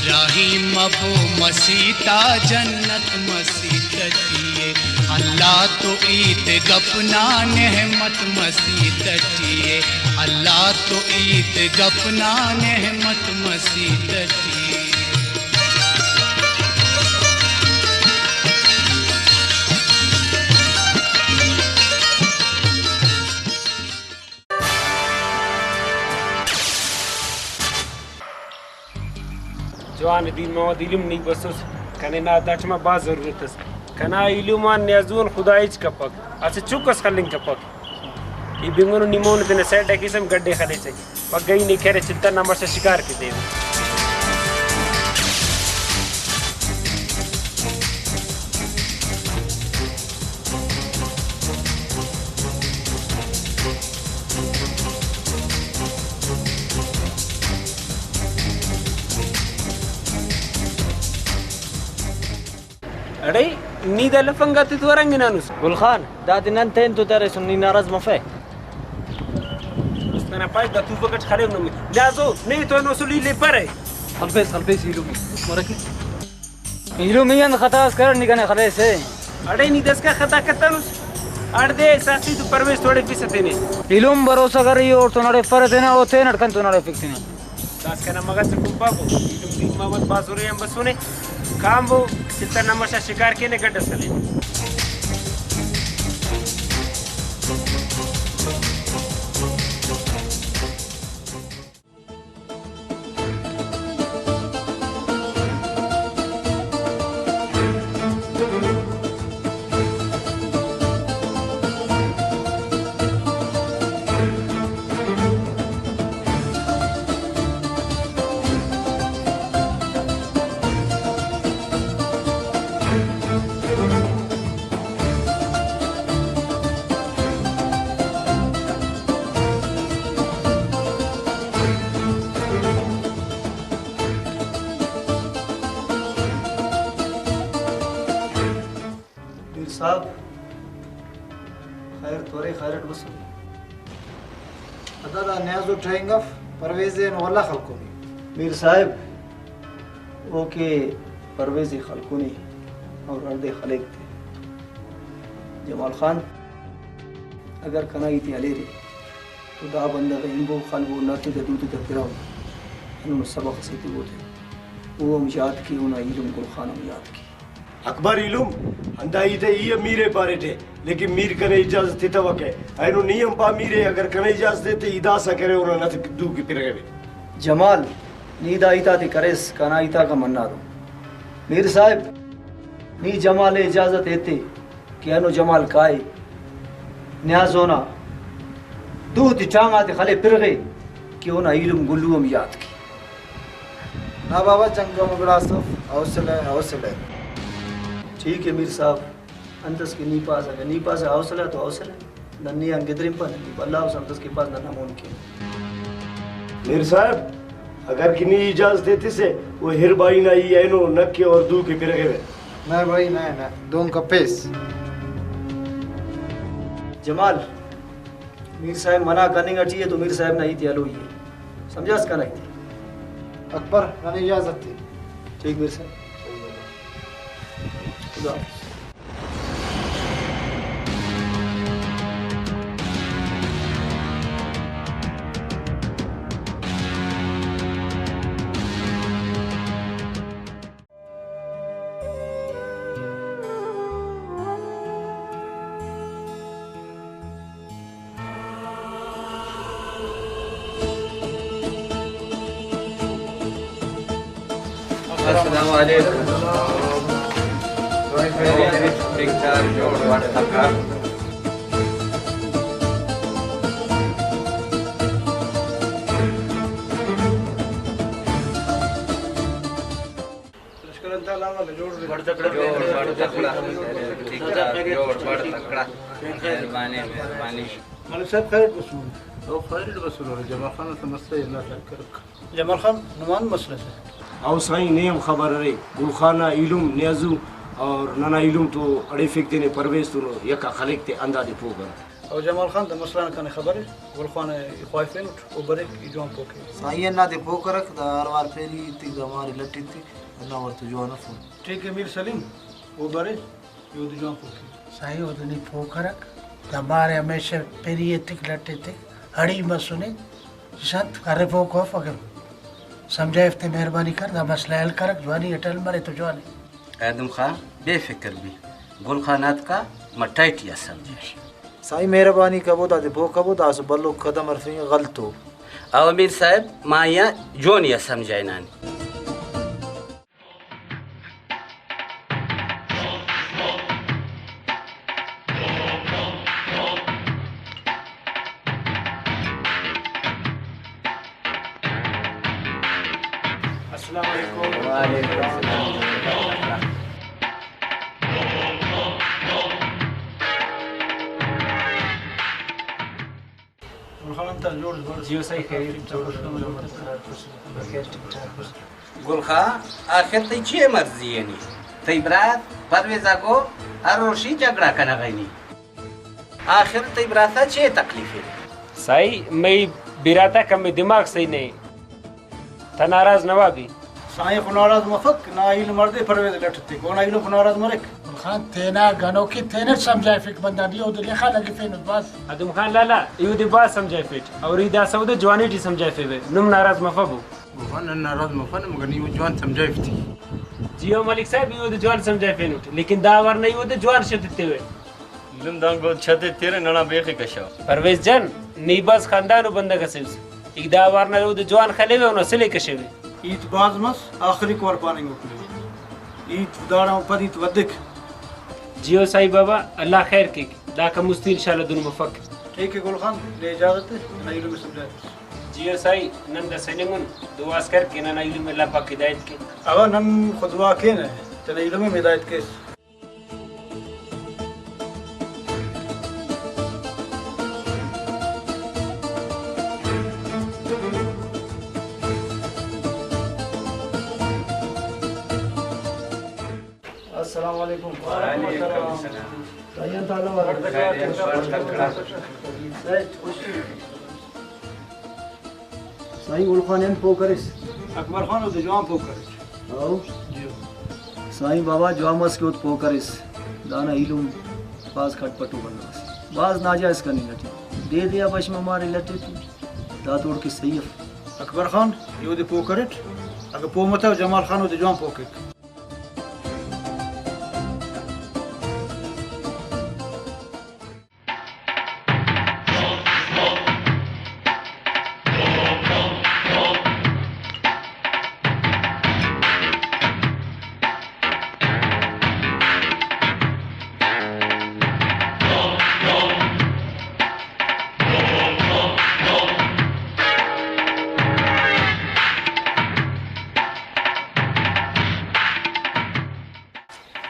राही मबू मसीता जन्नत मसीत जिए अल्लाह तो ईद गपना नेहमत मसीत जिए अल्लाह तो ईद गपना नेहमत मसीत जिए जवान दिन मोहम्मद इलम नहीं बसोस कने ना दाचमा बा जरूरत है कना इलुमान न्याजुन खुदाइच कपक अच्छा चुकस खलिंग कपक ये बिंगुनु निमोन तने सेट किस्म गड्ढे खले से पक गई नहीं करे चिंता नंबर से शिकार के दे अरे नीदा लफंगा ततवरंग नानुस गुलखान दादिनन तेन तो तेरे सुन्नी नाराज मफे उसना पाई दा तू बकट खरे न जाजो नहीं तो नसुली ले परे अल्फेस इलुमी मरकी इलुमी अन खतास कर निकने खले से अरे नीदस का खता कतनुस अर्दे सासी तो परवेश थोड़े फीसद ने इलुम भरोसा करी और तो नरे पर देना होते नडकन तो नरे फिक्स ने दास का मगज से कुंपा को इलुम दी मोहम्मद बाजुरे हम बसुने काम वो चित्ता नमशा शिकार के ने गड्ढ सले साहब खैर तोरे खैरट बस दादा न्याजो ट्रेंगफ परवेज वल्ला खलकुनी मीर साहब ओके परवेज खलकुनी और अर्दे खलेक थे जमाल खान अगर कनाई थी अले रे तो दा बंदा इनको खलबो नते दूती तक फिराओ इन्होंने सबक से वो थे वो हम याद की उन्हें इल्म गुल खान हम याद की अकबर इलुम अंदाई थे ये मीरे पारे थे लेकिन मीर कने इजाजत थी तवके आइनो नियम पा मीरे अगर कने इजाजत देते इदा सा करे और न दू की पिरगे जमाल नीदा इता थी करेस कना इता का मन्ना दो मीर साहब नी जमाल इजाजत देते कि अनो जमाल काए न्याज होना दू ती टांग आते खले पिरगे कि उन्हें इल्म गुल्लू हम याद की ना बाबा चंगा मुगड़ा सफ हौसला ठीक है मीर साहब अंतस की नी पास अगर नी पास हौसला तो हौसला नन्नी अंगिद्रिम पर अल्लाह उस अंतस के पास नन्ना मुमकिन मीर साहब अगर किनी इजाजत देते से वो हिरबाई ना ये आइनो नक्के और दू की पिरगे ना भाई ना दोन का पेस जमाल मीर साहब मना करने का चाहिए तो मीर साहब नहीं थी अलो ये समझास का नहीं थी अकबर ना इजाजत थी ठीक मीर साहब खुदा अस्सलाम वालेकुम ठीक ठाक जोड़ वाट थका जमाल खान नुमान मसले से और साई नेम खबर रे गुलखाना इलुम न्याजू और नाना इलुम तो अड़े फेंकते ने परवेज तो यका खलेक ते अंदाजे पोगर और जमाल खान तो मसला कने खबर है गुलखान ख्वाइफेन ओ बरे जोन पोके साई ना दे पोकरक दारवार फेरी ती गमारी लट्टी थी ना वर तो जोन फोन ठीक है मीर सलीम वो बरे यो जोन पोके साई ओदनी पोखरक हमारे हमेशा पेरी तिक लटे थे हड़ी मसुने संत करे पोको फगम समझाइफ्ते मेहरबानी कर दा मसला हल करक जवानी अटल मरे तो जवानी आदम खान बेफिक्र भी गुल खानात का मटाइटिया समझे साई मेहरबानी कबो दा दे कबो दा सो बल्लो कदम रफी गलतो अमीर साहब माया जोनिया समझाए नानी गुलखा आखिर तई चे मर्जी है नी तई बरात परवेजा को अरोशी झगड़ा करना गई आखिर तई बराता चे तकलीफ है साई मैं बिराता कम दिमाग सही नहीं था नाराज नवाबी साई खुनाराज मफक ना इल मर्दे परवेज लटते को ना इल खुनाराज मरक खान तेना गनो की तेने समझाए फिक बंदा दियो तो लिखा लगे फेन बस अदम खान लाला यू दी बात समझाए फिट और इदा सऊद जवानी टी समझाए फे नुम नाराज मफबू गुफान नाराज मफन मगर नी जवान समझाए थी जियो मलिक साहब यू दी जवान समझाए फे लेकिन दावर नहीं वो जवान शतते हुए लिम दांगो छते तेरे नना बेखे कशा परवेज जन नीबस खानदान बंदा कसिल एक दावर ना वो जवान खले वे उन सले कशे ईद बाज मस आखिरी कोर पानी को ईद दाड़ा पर ईद वदक जियो साई बाबा अल्लाह खैर की दा का मुस्ती इंशाल्लाह दुनु मफक ठीक है गुलखान ले इजाजत है ना इल्म समझाए जियो साई नन द सनेमुन दुआस कर के ना इल्म अल्लाह पाक हिदायत के अगर नन खुदवा के ना तना इल्म में हिदायत के अस्सलाम वालेकुम। साईं उलखान पोकरिस अकबर खान उद जवान पोकरिस आओ साईं बाबा जवामस के उत पोकरिस दाना इलुम बाज खटपटू बनवास बाज नाजायज करनी लटे दे दिया बश में मारे लटे तू दातोड़ की सैयफ अकबर खान यो दे पोकरिट अगर पोमता जमाल खान उद जवान पोकरिट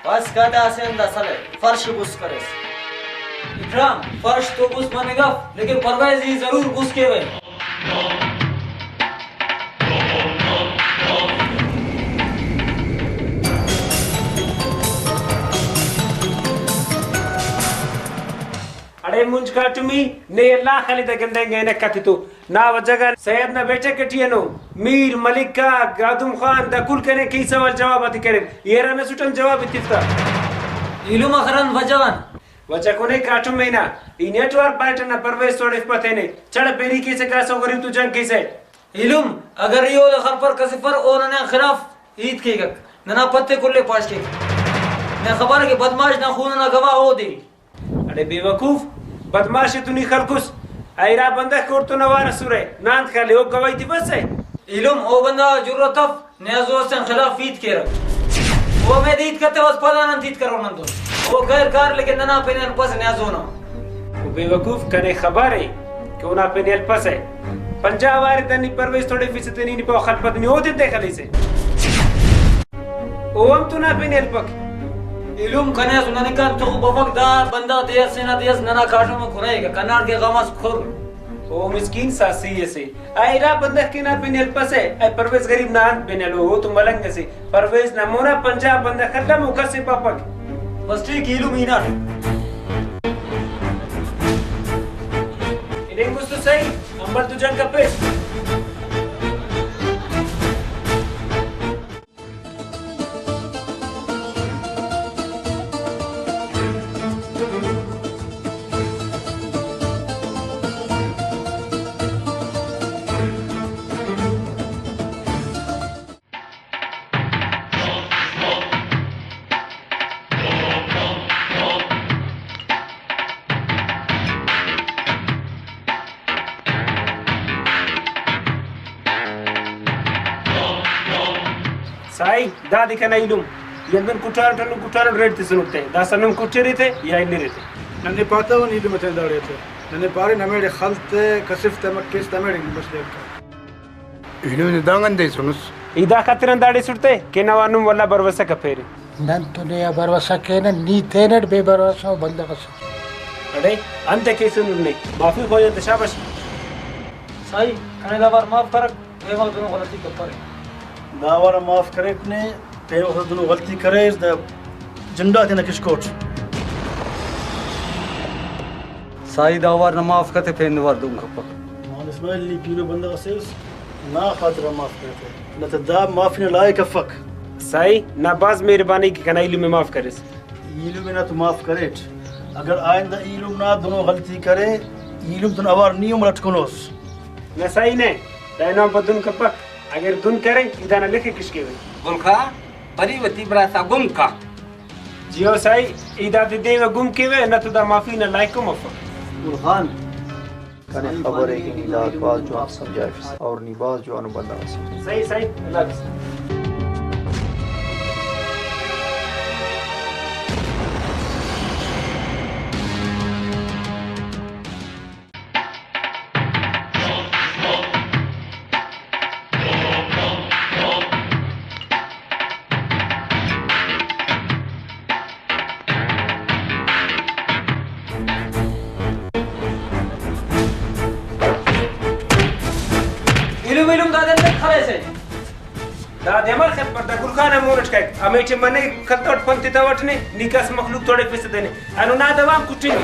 बस कदा से अंदा सले फर्श बुस करे इकराम फर्श तो बुस बनेगा लेकिन परवेज ही जरूर बुस के वे अरे मुंज काटमी ने अल्लाह खाली तक गंदेंगे ने कथितो ना वजगा सैयद ना बेटे कटियनो मीर मलिका गादुम खान दा कुल करे की सवाल जवाब अति करे येरा ने सुटन जवाब इतिफ्ता इलु मखरन वजवन वजा कोने काटू में ना ई नेटवर्क पार्टनर ना परवेज तोड़े पते ने चढ़ पेरी कैसे कासो गरीब तू जंग कैसे इलुम अगर यो खर पर कसफर और ने खिलाफ ईद केगा ना पत्ते कुल्ले पास के ने खबर के बदमाश ना खून ना गवाह हो दे अरे बेवकूफ बदमाश तुनी खलकुस आयरा बंदा कोर तो नवार सुरे नांद खाले ओ गवाही थी बस है इलुम ओ बंदा जुरतफ नेजो से खिलाफ ईद के रख वो मैं ईद करते बस पता ना ईद करो नंदो वो गैर कार लेकिन ना पे ने पास नेजो ना वो बेवकूफ कने खबर है कि उना पे नेल पास है पंजाब वाले तनी परवेज थोड़े फीसद नहीं पे खलपत नहीं होते देखा से ओ हम तो ना पे नेल पक इलुम कने सुनने का तो बफक दा बंदा देर से ना देर नना काटो में खुरेगा कनार के गमस खुर ओ मिस्किन सासी से आयरा बंदा के ना पेनेल पसे ए परवेज गरीब ना पेनेल हो तो मलंग से परवेज ना मोरा पंजाब बंदा खड्डा मुखा से पापक बस ठीक इलुम इना इने कुछ तो सही अंबर तू जंग कपे साई दादी का नहीं लूं यंदन कुटार रेड थे सुनते दा सनम कुचरी थे या इल्ली रहते नन्ने पाता वो नीलू मत दाड़े थे नन्ने पारे नमेड़े खलते कसिफ तमक्किस तमेड़े मसले का इल्लू ने दांगन दे सुनुस इदा खातिर दाड़ी सुटते के नवानुम वल्ला बरवसा का फेरे नन तो ने बरवसा के न नी तेनड बे बरवसा बंदा कस अरे अंत के सुनु नहीं माफी हो जाए शाबाश साई कने दावर माफ कर ए वक्त दोनों गलती कर पारे दावर माफ करे ने ते वक्त दोनों गलती करे इस द झंडा थे न किसकोट साई दावर न माफ करते फेन दावर दूं खपक मान इस्माइल ली पीलो बंदा कसेस ना खातिर माफ करते न त दा माफ ने लायक फक साई नाबाज मेहरबानी की कनाइलू में माफ करे इलू में ना तो माफ करे अगर आइंदा इलू ना दोनों गलती करे इलू तो अवार नियम लटकोनोस न सही ने दाइनो बदुन कपक अगर दुन करे इदाना लिखे किसके वे गुलखा बरी वती ब्रासा गुम का जियो साई इदा दे देव गुम के वे न तो दा माफी न लायक को मफ बुरहान कने खबर है कि नीलात बाज जो आप समझाए और निबाज जो अनुबंधा सही सही अल्लाह दादे मर खत पर दा गुरखाना मोरच काय अमेचे मने खतोट पंती तवटने निकास मखलूक थोड़े पैसे देने अनु ना दवाम कुटिंग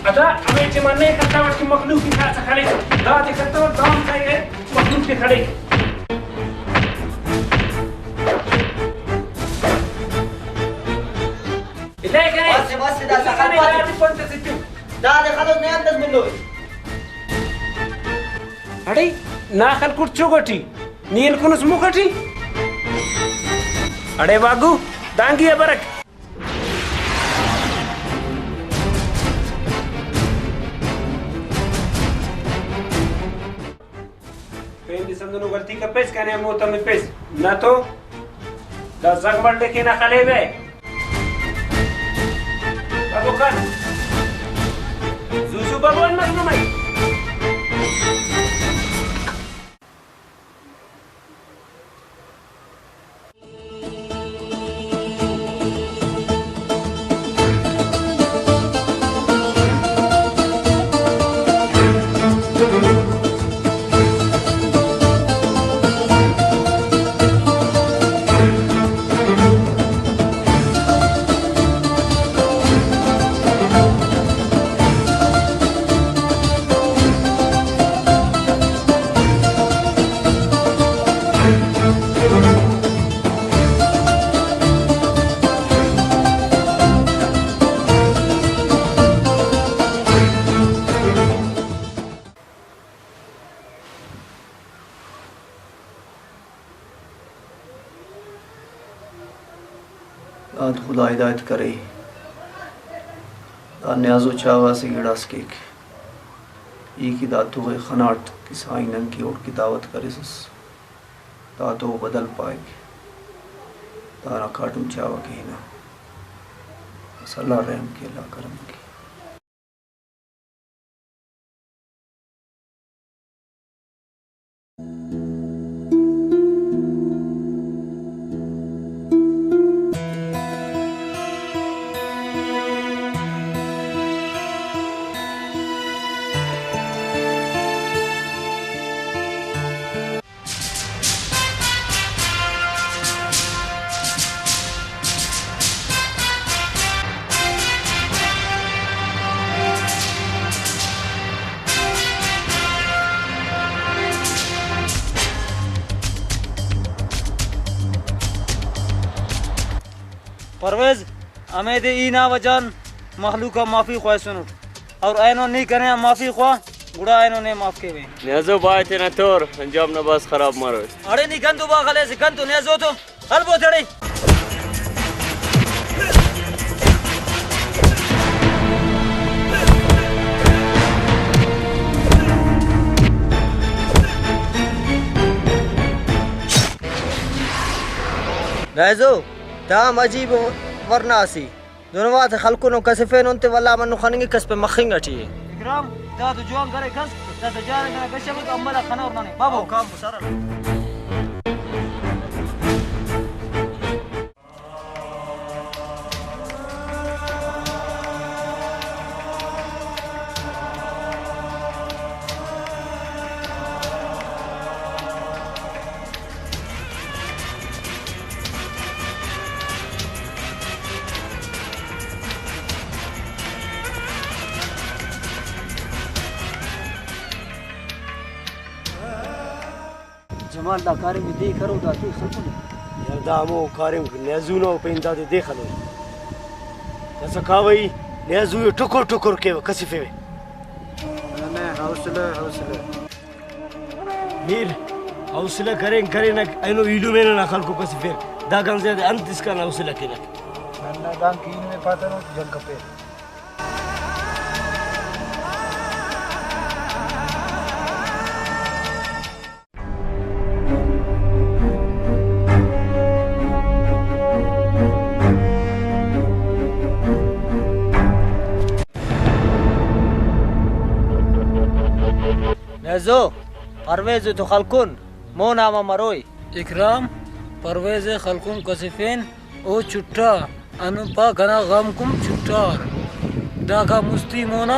अदा अमेचे मने खतोट की मखलूक की खास खड़े दादे खतोट दाम खाए मखलूक के खड़े इले करे बस दादा खाने पंते सिटू दादे खालो ने अंदर मिलो अरे ना खल कुछ चुगटी नील कुनुस मुखटी अरे बागू दांगी है बरक पेंदी संदनो गलती का पेश करने मोता में पेश ना तो दा जगमल लेके ना खले बे बाबू कर Zuzu babuan mas naman. दाद खुदा हिदायत करे दाद न्याजो चावा से गिड़ास केक ई की दातु गए खनाट की साई नंग की ओट की दावत करे सस दातो बदल पाएगी तारा काटूं चावा के ना सल्ला रहम के अल्लाह करम के परवेज हमें दे ई ना वजन मखलूका माफी ख्वाह सुनो और ऐनो नहीं करे माफी ख्वाह गुड़ा ऐनो ने माफ के वे नेजो बात है ना तोर अंजाम ना बस खराब मारो अरे नहीं गंदू बा खले से गंदू नेजो तो हल बो थड़ी नेजो ताम अजीब वरनासी दोनों बात खलको नो कसफे नोंते वाला मनु खनेंगे कस पे मखिंग अटी इकराम दा तो जवान करे कस दा तो जाने करे कशे में अम्मला खाना और नानी बाबू काम सारा जमाल दा कारी में दे करो दा तू सब यार दामो कारिम नेजुनो पेंदा दे देखलो ऐसा कावई नेजु टुकुर टुकुर के कसिफे ने हौसले हौसले मीर हौसला करें ना ऐनो वीडियो में ना खल को कसिफे दागन से अंत इसका ना हौसला के ना दान कीन में पाता नो जंग पे नेजो परवेज तो खलकुन मो नामा मरोई इकराम परवेज खलकुन कसिफेन ओ चुट्टा अनुपा घना गम कुम चुट्टार दागा मुस्ती मोना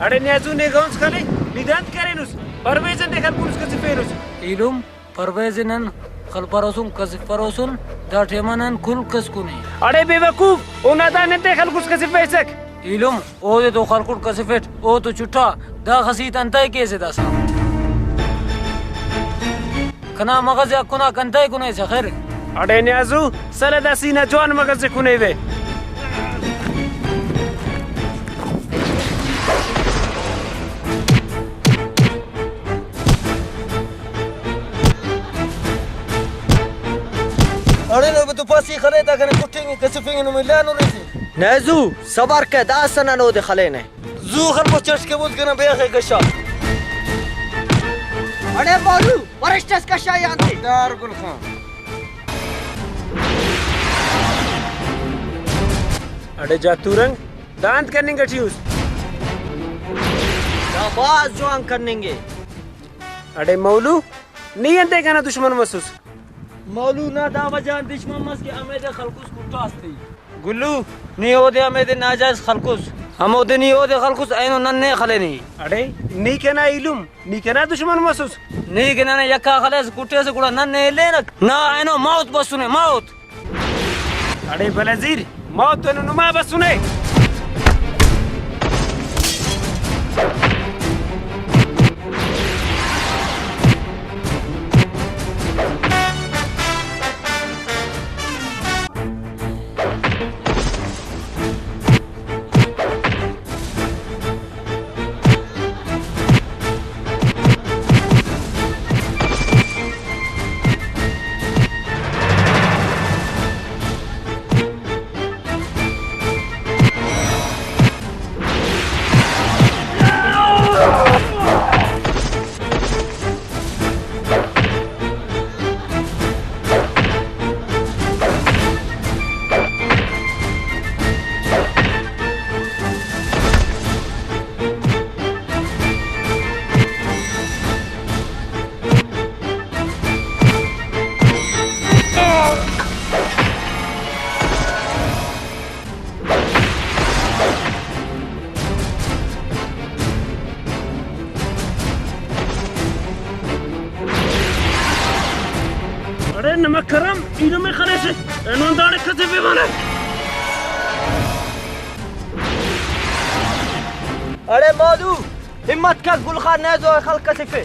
अरे न्याजू ने गाउंस खाली निदान करेनुस परवेजन देखल पुलिस कसे फेरुस इलुम परवेजनन खलपरोसुन कसफरोसुन दाठेमनन कुल कसकुनी अरे बेवकूफ ओनादा ने देखल कुछ कसे फेसक इलुम ओ दे तो खलकुट कसफेट ओ तो चुट्टा दा खसीत अंतय केसे दासा कना मगज कुना कंतय कुने सखर अरे न्याजू सलदा सीना जवान मगज से कुने वे अरे नो तो पासी खले ता कने कुटिंग कसफिंग नो मिलानो रसी नजू सबर के दासना नो दे खलेने जू खल को चर्च के बुद कने बेखे कशा अरे बालू वरिष्ठस कशा यानी दार गुल खान अरे जातुरंग दांत करने गठियूस आवाज जवान करेंगे अरे मौलू नहीं अंते कहना दुश्मन मसूस मौलू ना दावजान दुश्मन मस के अमेदे खलकुस कुटास्ती गुल्लू नी ओदे अमेदे नाजायज खलकुस हम ओदे नी ओदे खलकुस ऐनो नन्ने खले नी अरे नी कहना इलुम नी कहना दुश्मन मसूस नी कहना ने यक्का खले कुटे से कुड़ा नन्ने लेनक ना ऐनो मौत बसुने मौत अरे बलजीर मौत तो नुमा बसुने अरे नमक करम इनो में खले से एनो दाड़े कसे पे बने अरे मौलू हिम्मत का गुलखान ने जो खल कसिफे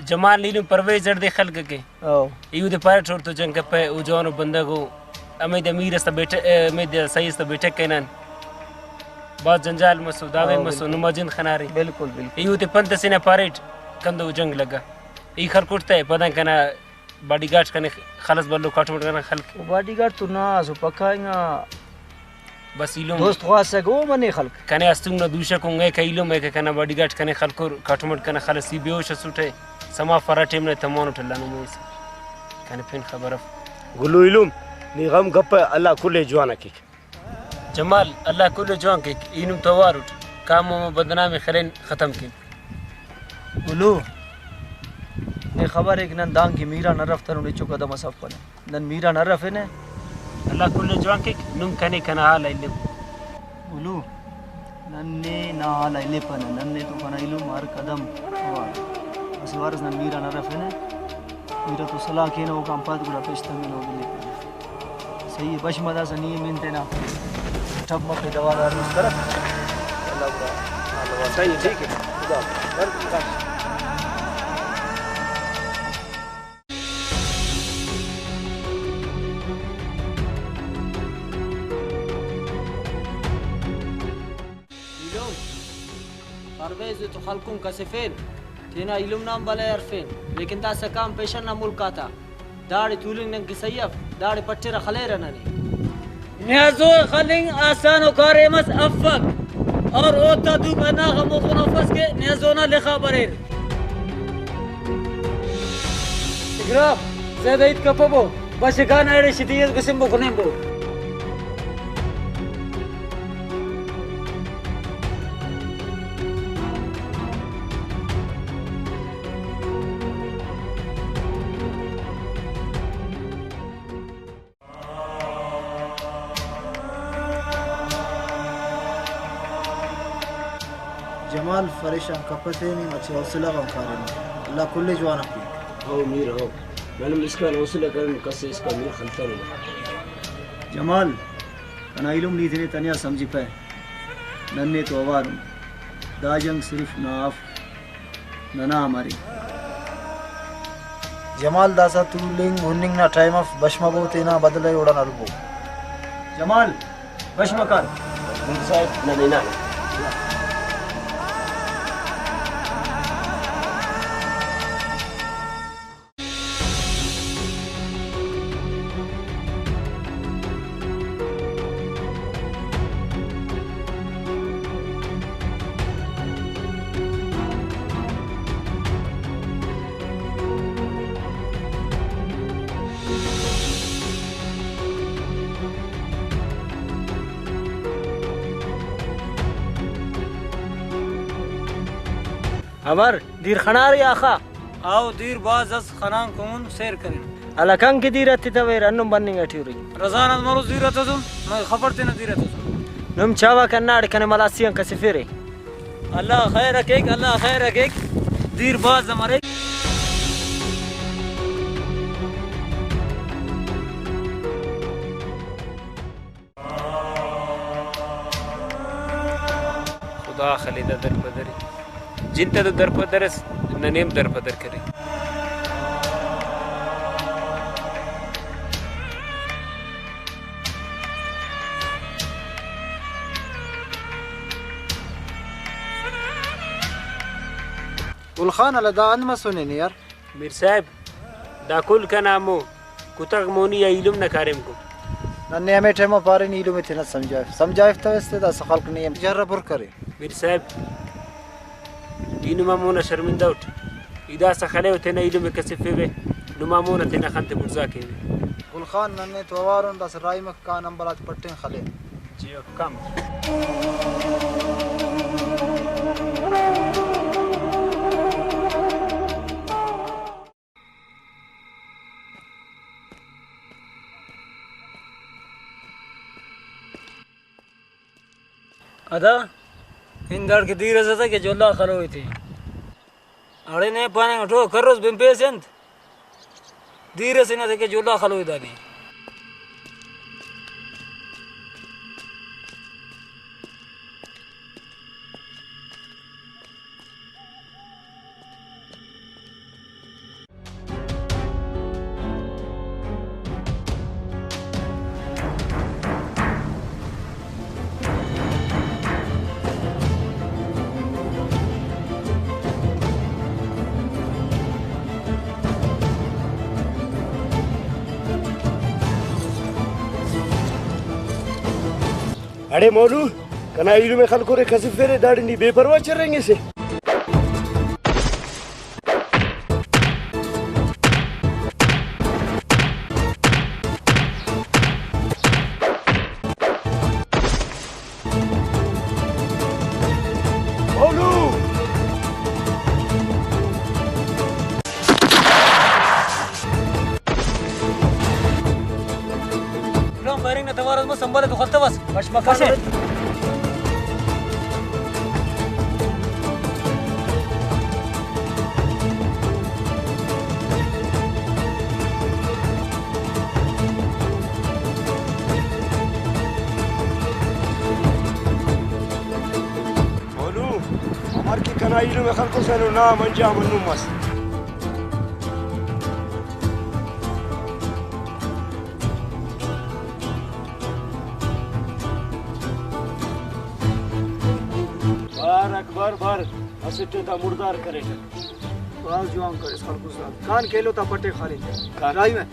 जमाल नीलम परवेज जड़ दे खल्क के यू दे पार छोड़ तो जंग पे उ जवान बंदा को अमेद अमीर स बैठे अमेद सही स बैठे केनन बहुत जंजाल मसूदावे मसू नमाजिन खनारी बिल्कुल बिल्कुल यू दे पंत सिने पारेट कंदो जंग लगा ई खरकुटते पता कना बॉडीगार्ड कने खलस बल्लो काटमट कना खल्क बॉडीगार्ड तो ना सो पकाएगा बस इलुम दोस्त ख्वास गो मने खल्क कने अस्तुम न दूशा को नगे कइलुम एक कना बॉडीगार्ड कने खलको काटमट कना खलस सी बेहोश सुटे समा फरा टीम ने तमोन ठलानो मोइस कने फिन खबर गुलु इलुम नी गम गप अल्लाह कुले जवाना की जमाल अल्लाह कुल जवान के इनुम तवार उठ कामों में बदनामी खरेन ख़त्म की उलू ने खबर है कि नन दांग की मीरा न रफ्तर उन्हें चुका दम सब पर नन मीरा न रफे ने अल्लाह कुल जवान के नुम कने कना हाल इल्ले उलू नन्ने ना हाल इल्ले पर नन्ने तो पना इलू मार कदम बस वारस नन मीरा न रफे ने मीरा तो सलाह के ना वो काम पाद गुड़ा पेशता में लोग ले सही है बश मदा सनी मिनते ना ठप मके दवा दार उस कर अल्लाह सही ठीक है खुदा परवेज तो खलकुम कसफेन तेना इलम नाम बला यारफेन लेकिन दा सकाम पेशन ना मुल्का था दाढ़ी तूलिंग नंग की सयफ दाढ़ी पट्टे रखले रननी न्याजो खलिंग आसान कार मस अफक और ओता दु बना गमो खुनफस के न्याजोना लिखा बरेर इग्राम ज़्यादा इत कपबो बस कान आरे शितियत किस्म बो खुनेबो जमाल फरेशान कपते नहीं मचे हौसला गम खारे अल्लाह कुल्ले जवान की हो मीर हो मैंने इसका हौसला करने कसे इसका मीर खलता नहीं जमाल कना इलम नी थे तनिया समझी पे नन्ने तो अवार दाजंग सिर्फ नाफ नना हमारी जमाल दासा तू लिंग हुनिंग ना टाइम ऑफ बशमा बोते ना बदले उड़ा ना रुबो जमाल बशमकान साहब नने ना अमर दीर खनार या खा आओ दीर बाज अस खनान कौन शेर करें अलकंग की दीर अति तवे रन्नुम बन्निंग अठीरी रजाना मरो दीर तजुम मैं खबर तेना दीर तजुम नुम चावा कन्नाड कने मलासियन कसिफिरे अल्लाह खैर रखेक दीर बाज हमारे खुदा खलीदा दर पदरी जिनते तो दर पदरस ननेम दर पदर करे उलखान अलदान में सुने नहीं यार मीर साहब दाकुल का नामो कुतक मोनी या इलम न कारेम को नन्ने हमें ठेमो पारे नीलू में थे ना समझाए तो इससे दा सखल्क नहीं हम जर्रा बुर करे मीर साहब इनु मामोना शर्मिंदा उठ इदा सखले होते ना इलम कसिफे वे नुमामोना तेना खंते बुर्जा के उलखान नन्ने तो अवारों दा सराय में का नंबर आज पट्टे खले जी कम अदा इन गाड़ के दीर से के जोला खलो हुई थी अड़े ने पाने उठो कर रोज बिम पेशेंट दीर से ना थे के जोला खलो हुई दानी अरे मोलू कना इलू में खल करे खसी फेरे दाढ़ी नी बेपरवाह चल रहेंगे से बार में संभाले तो खत्ता बस मश मकासे बोलू हमार की कनाइलो में खलको से ना मंजा मनु मस बार अकबर बार हसटे ता मुर्दार करेगा बाल जुआम करे खलको साहब कान केलो ता पट्टे खाली राई में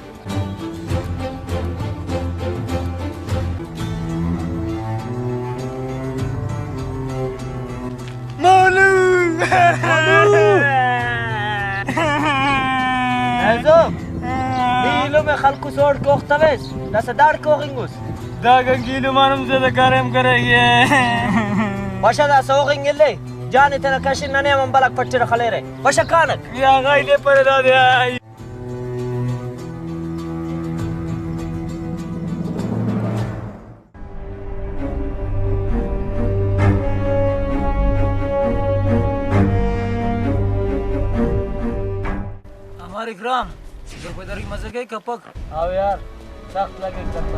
Dilo me khalku sor koxtaves. Nasa dar kogingus. Da gangilo manum zeda karem karege. Basha da sogingille. Jani tana kashin nane man balak pattira khalere. Basha kanak. Ya gaile par da de. हमारे ग्राम दुर्पदरी मजे के कपक आओ यार सख्त लगे करता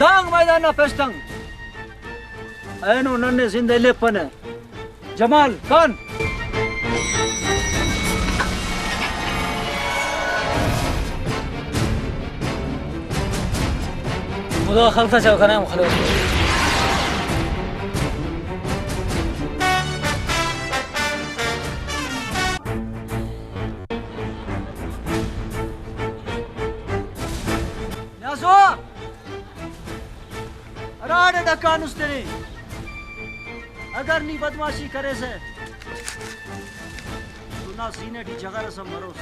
दांग मैदान ना पेस्टंग ऐनो नन्ने जिंदे लेपने जमाल कान मुझे खलता चल करना है मुखले राडे ढकानुस तेरे अगर नी बदमाशी करे से तो ना सीने डी जगह रसम मरोस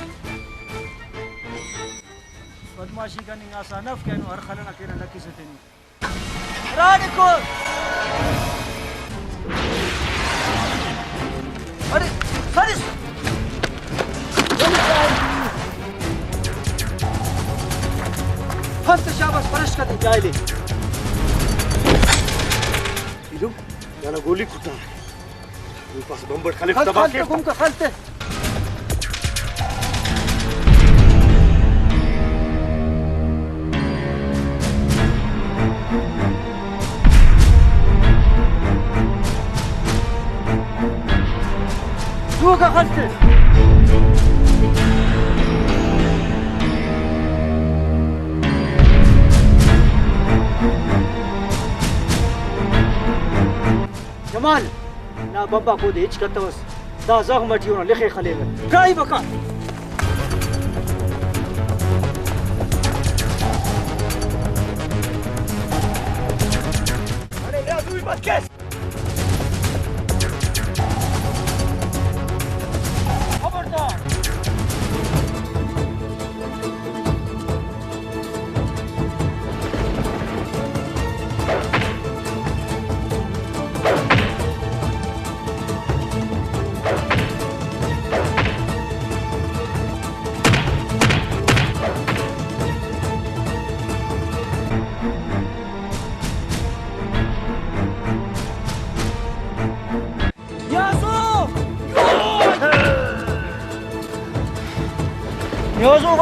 बदमाशी का नहीं आसान अफ कहनो हर खलना केना लकी से तेनी राडे को अरे फारिस फस्त शाबाश परश का दे जाए ले इलू याना गोली कुटा मेरे पास बम्बर खलीफ दबा के घूम का खलते तू का खलते जमाल ना बब्बा को दे करता बस दा जग मटियो ना लिखे खलेगा काई बका अरे या तू मत केस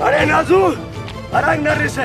अरे नाजू अरे अंदर से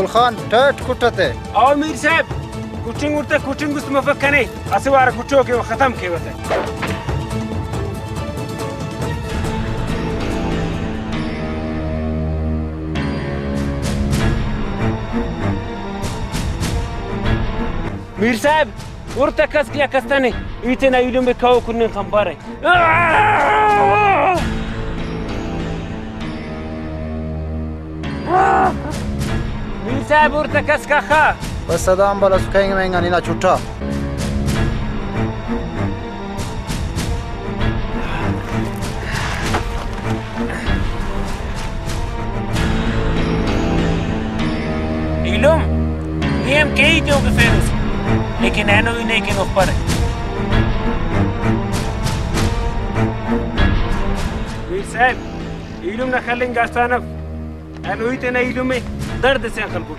गुलखान टट कुटते और मीर साहब कुचिंग उड़ते कुचिंग उस मफक्का नहीं असवार कुचो के वो खत्म के होते मीर साहब उड़ते कस किया कस्ता नहीं इतने इलम में खाओ कुन्ने खंबारे मीर साहब उड़ते कस का खा बस सदाम बला सुखाएंगे महंगा नीना छुट्टा इलम नियम के ही जो के फेरुस लेकिन ऐनो ही नहीं के ऊपर है मीर साहब इलम न खलें गास्तानफ ऐनो ही तेना इलम में दर्द से अकल कुछ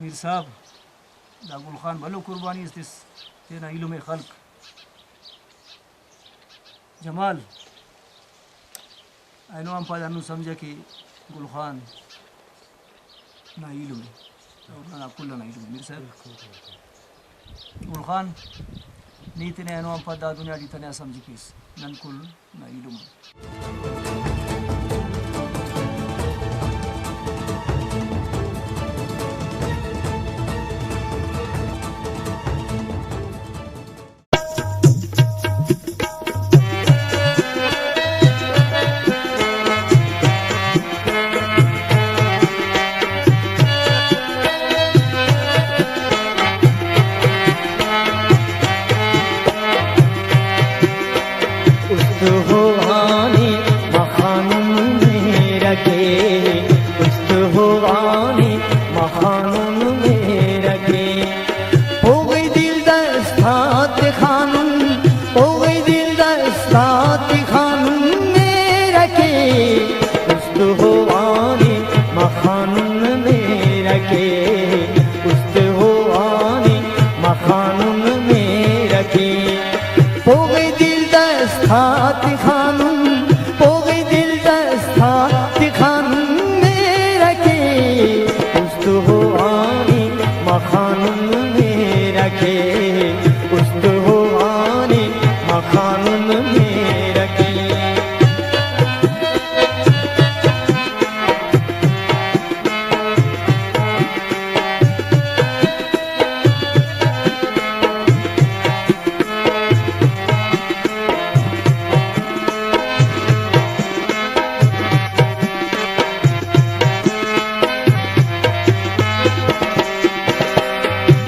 मीर साहब दा गुलखान भलो कुर्बानी इस तेना इल्म खल्क जमाल आइनो हम पादानु समझे कि गुलखान ना इल्म और ना कुल ना इल्म मीर साहब गुलखान नीति ने आइनो हम पादा दुनिया दी तने समझ किस नन कुल ना इल्म उस्त होवानी मखानुन में रखे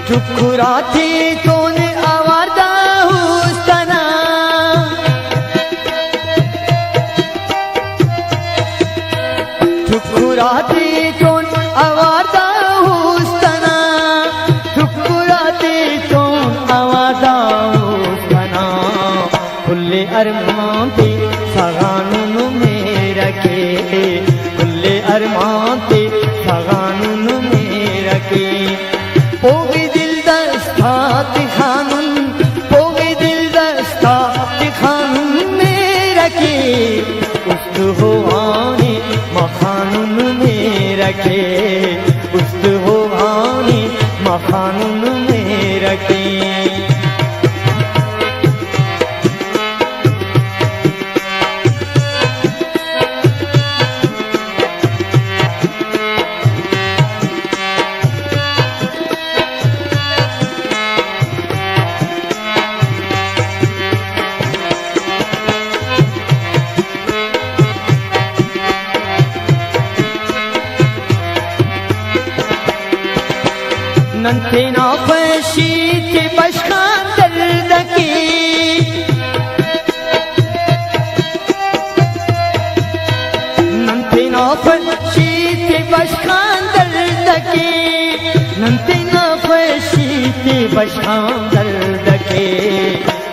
चुकुराती कौन आवारदा हुस्तना चुकुराती कौन आवारदा हुस्तना चुकुराती कौन आवारदा हुस्तना खुले अरमान पे सगानुन में रखे खुले अरमान पे सगानुन में रखे पोगे दिल दस्तात खानुन पोगे दिल दस्तात खानुन में रखे उस्त होवानी मखानुन में रखे उस्त होवानी मखानुन में रखे नंथे ना फशी के बशखान दर्द की नंथे ना फशी के बशखान दर्द की नंथे ना फशी के बशखान दर्द के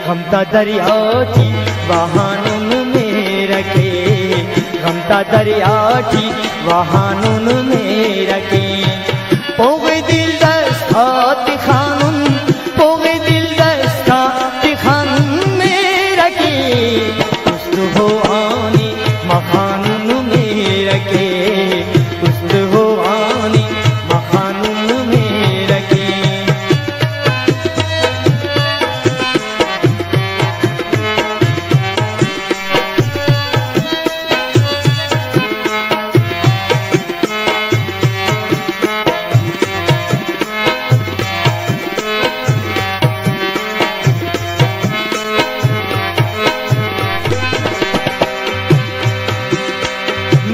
गमता दरिया की वाहनुन में रखे गमता दरिया की वाहनुन में रखे पोगे दिल दस्तात खानुन पोगे दिल दस्तात खानुन में रखे उस्त होवानी मखानुन में रखे उस्त होवानी मखानुन में रखे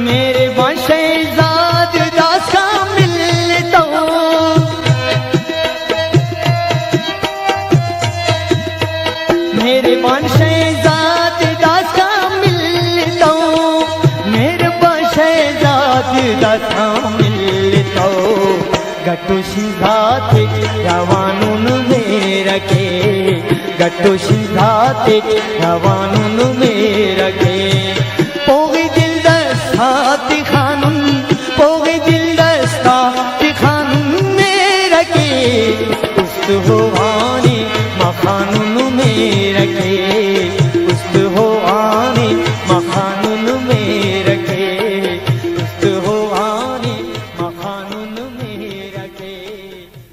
मेरे शहजाद दास का मिलता मेरे शहजाद दास का मिलता मेरे शहजाद दास का मिलता गट्टू सिंधात रवानुन में रखे गट्टू सिंधात रवानुन में रखे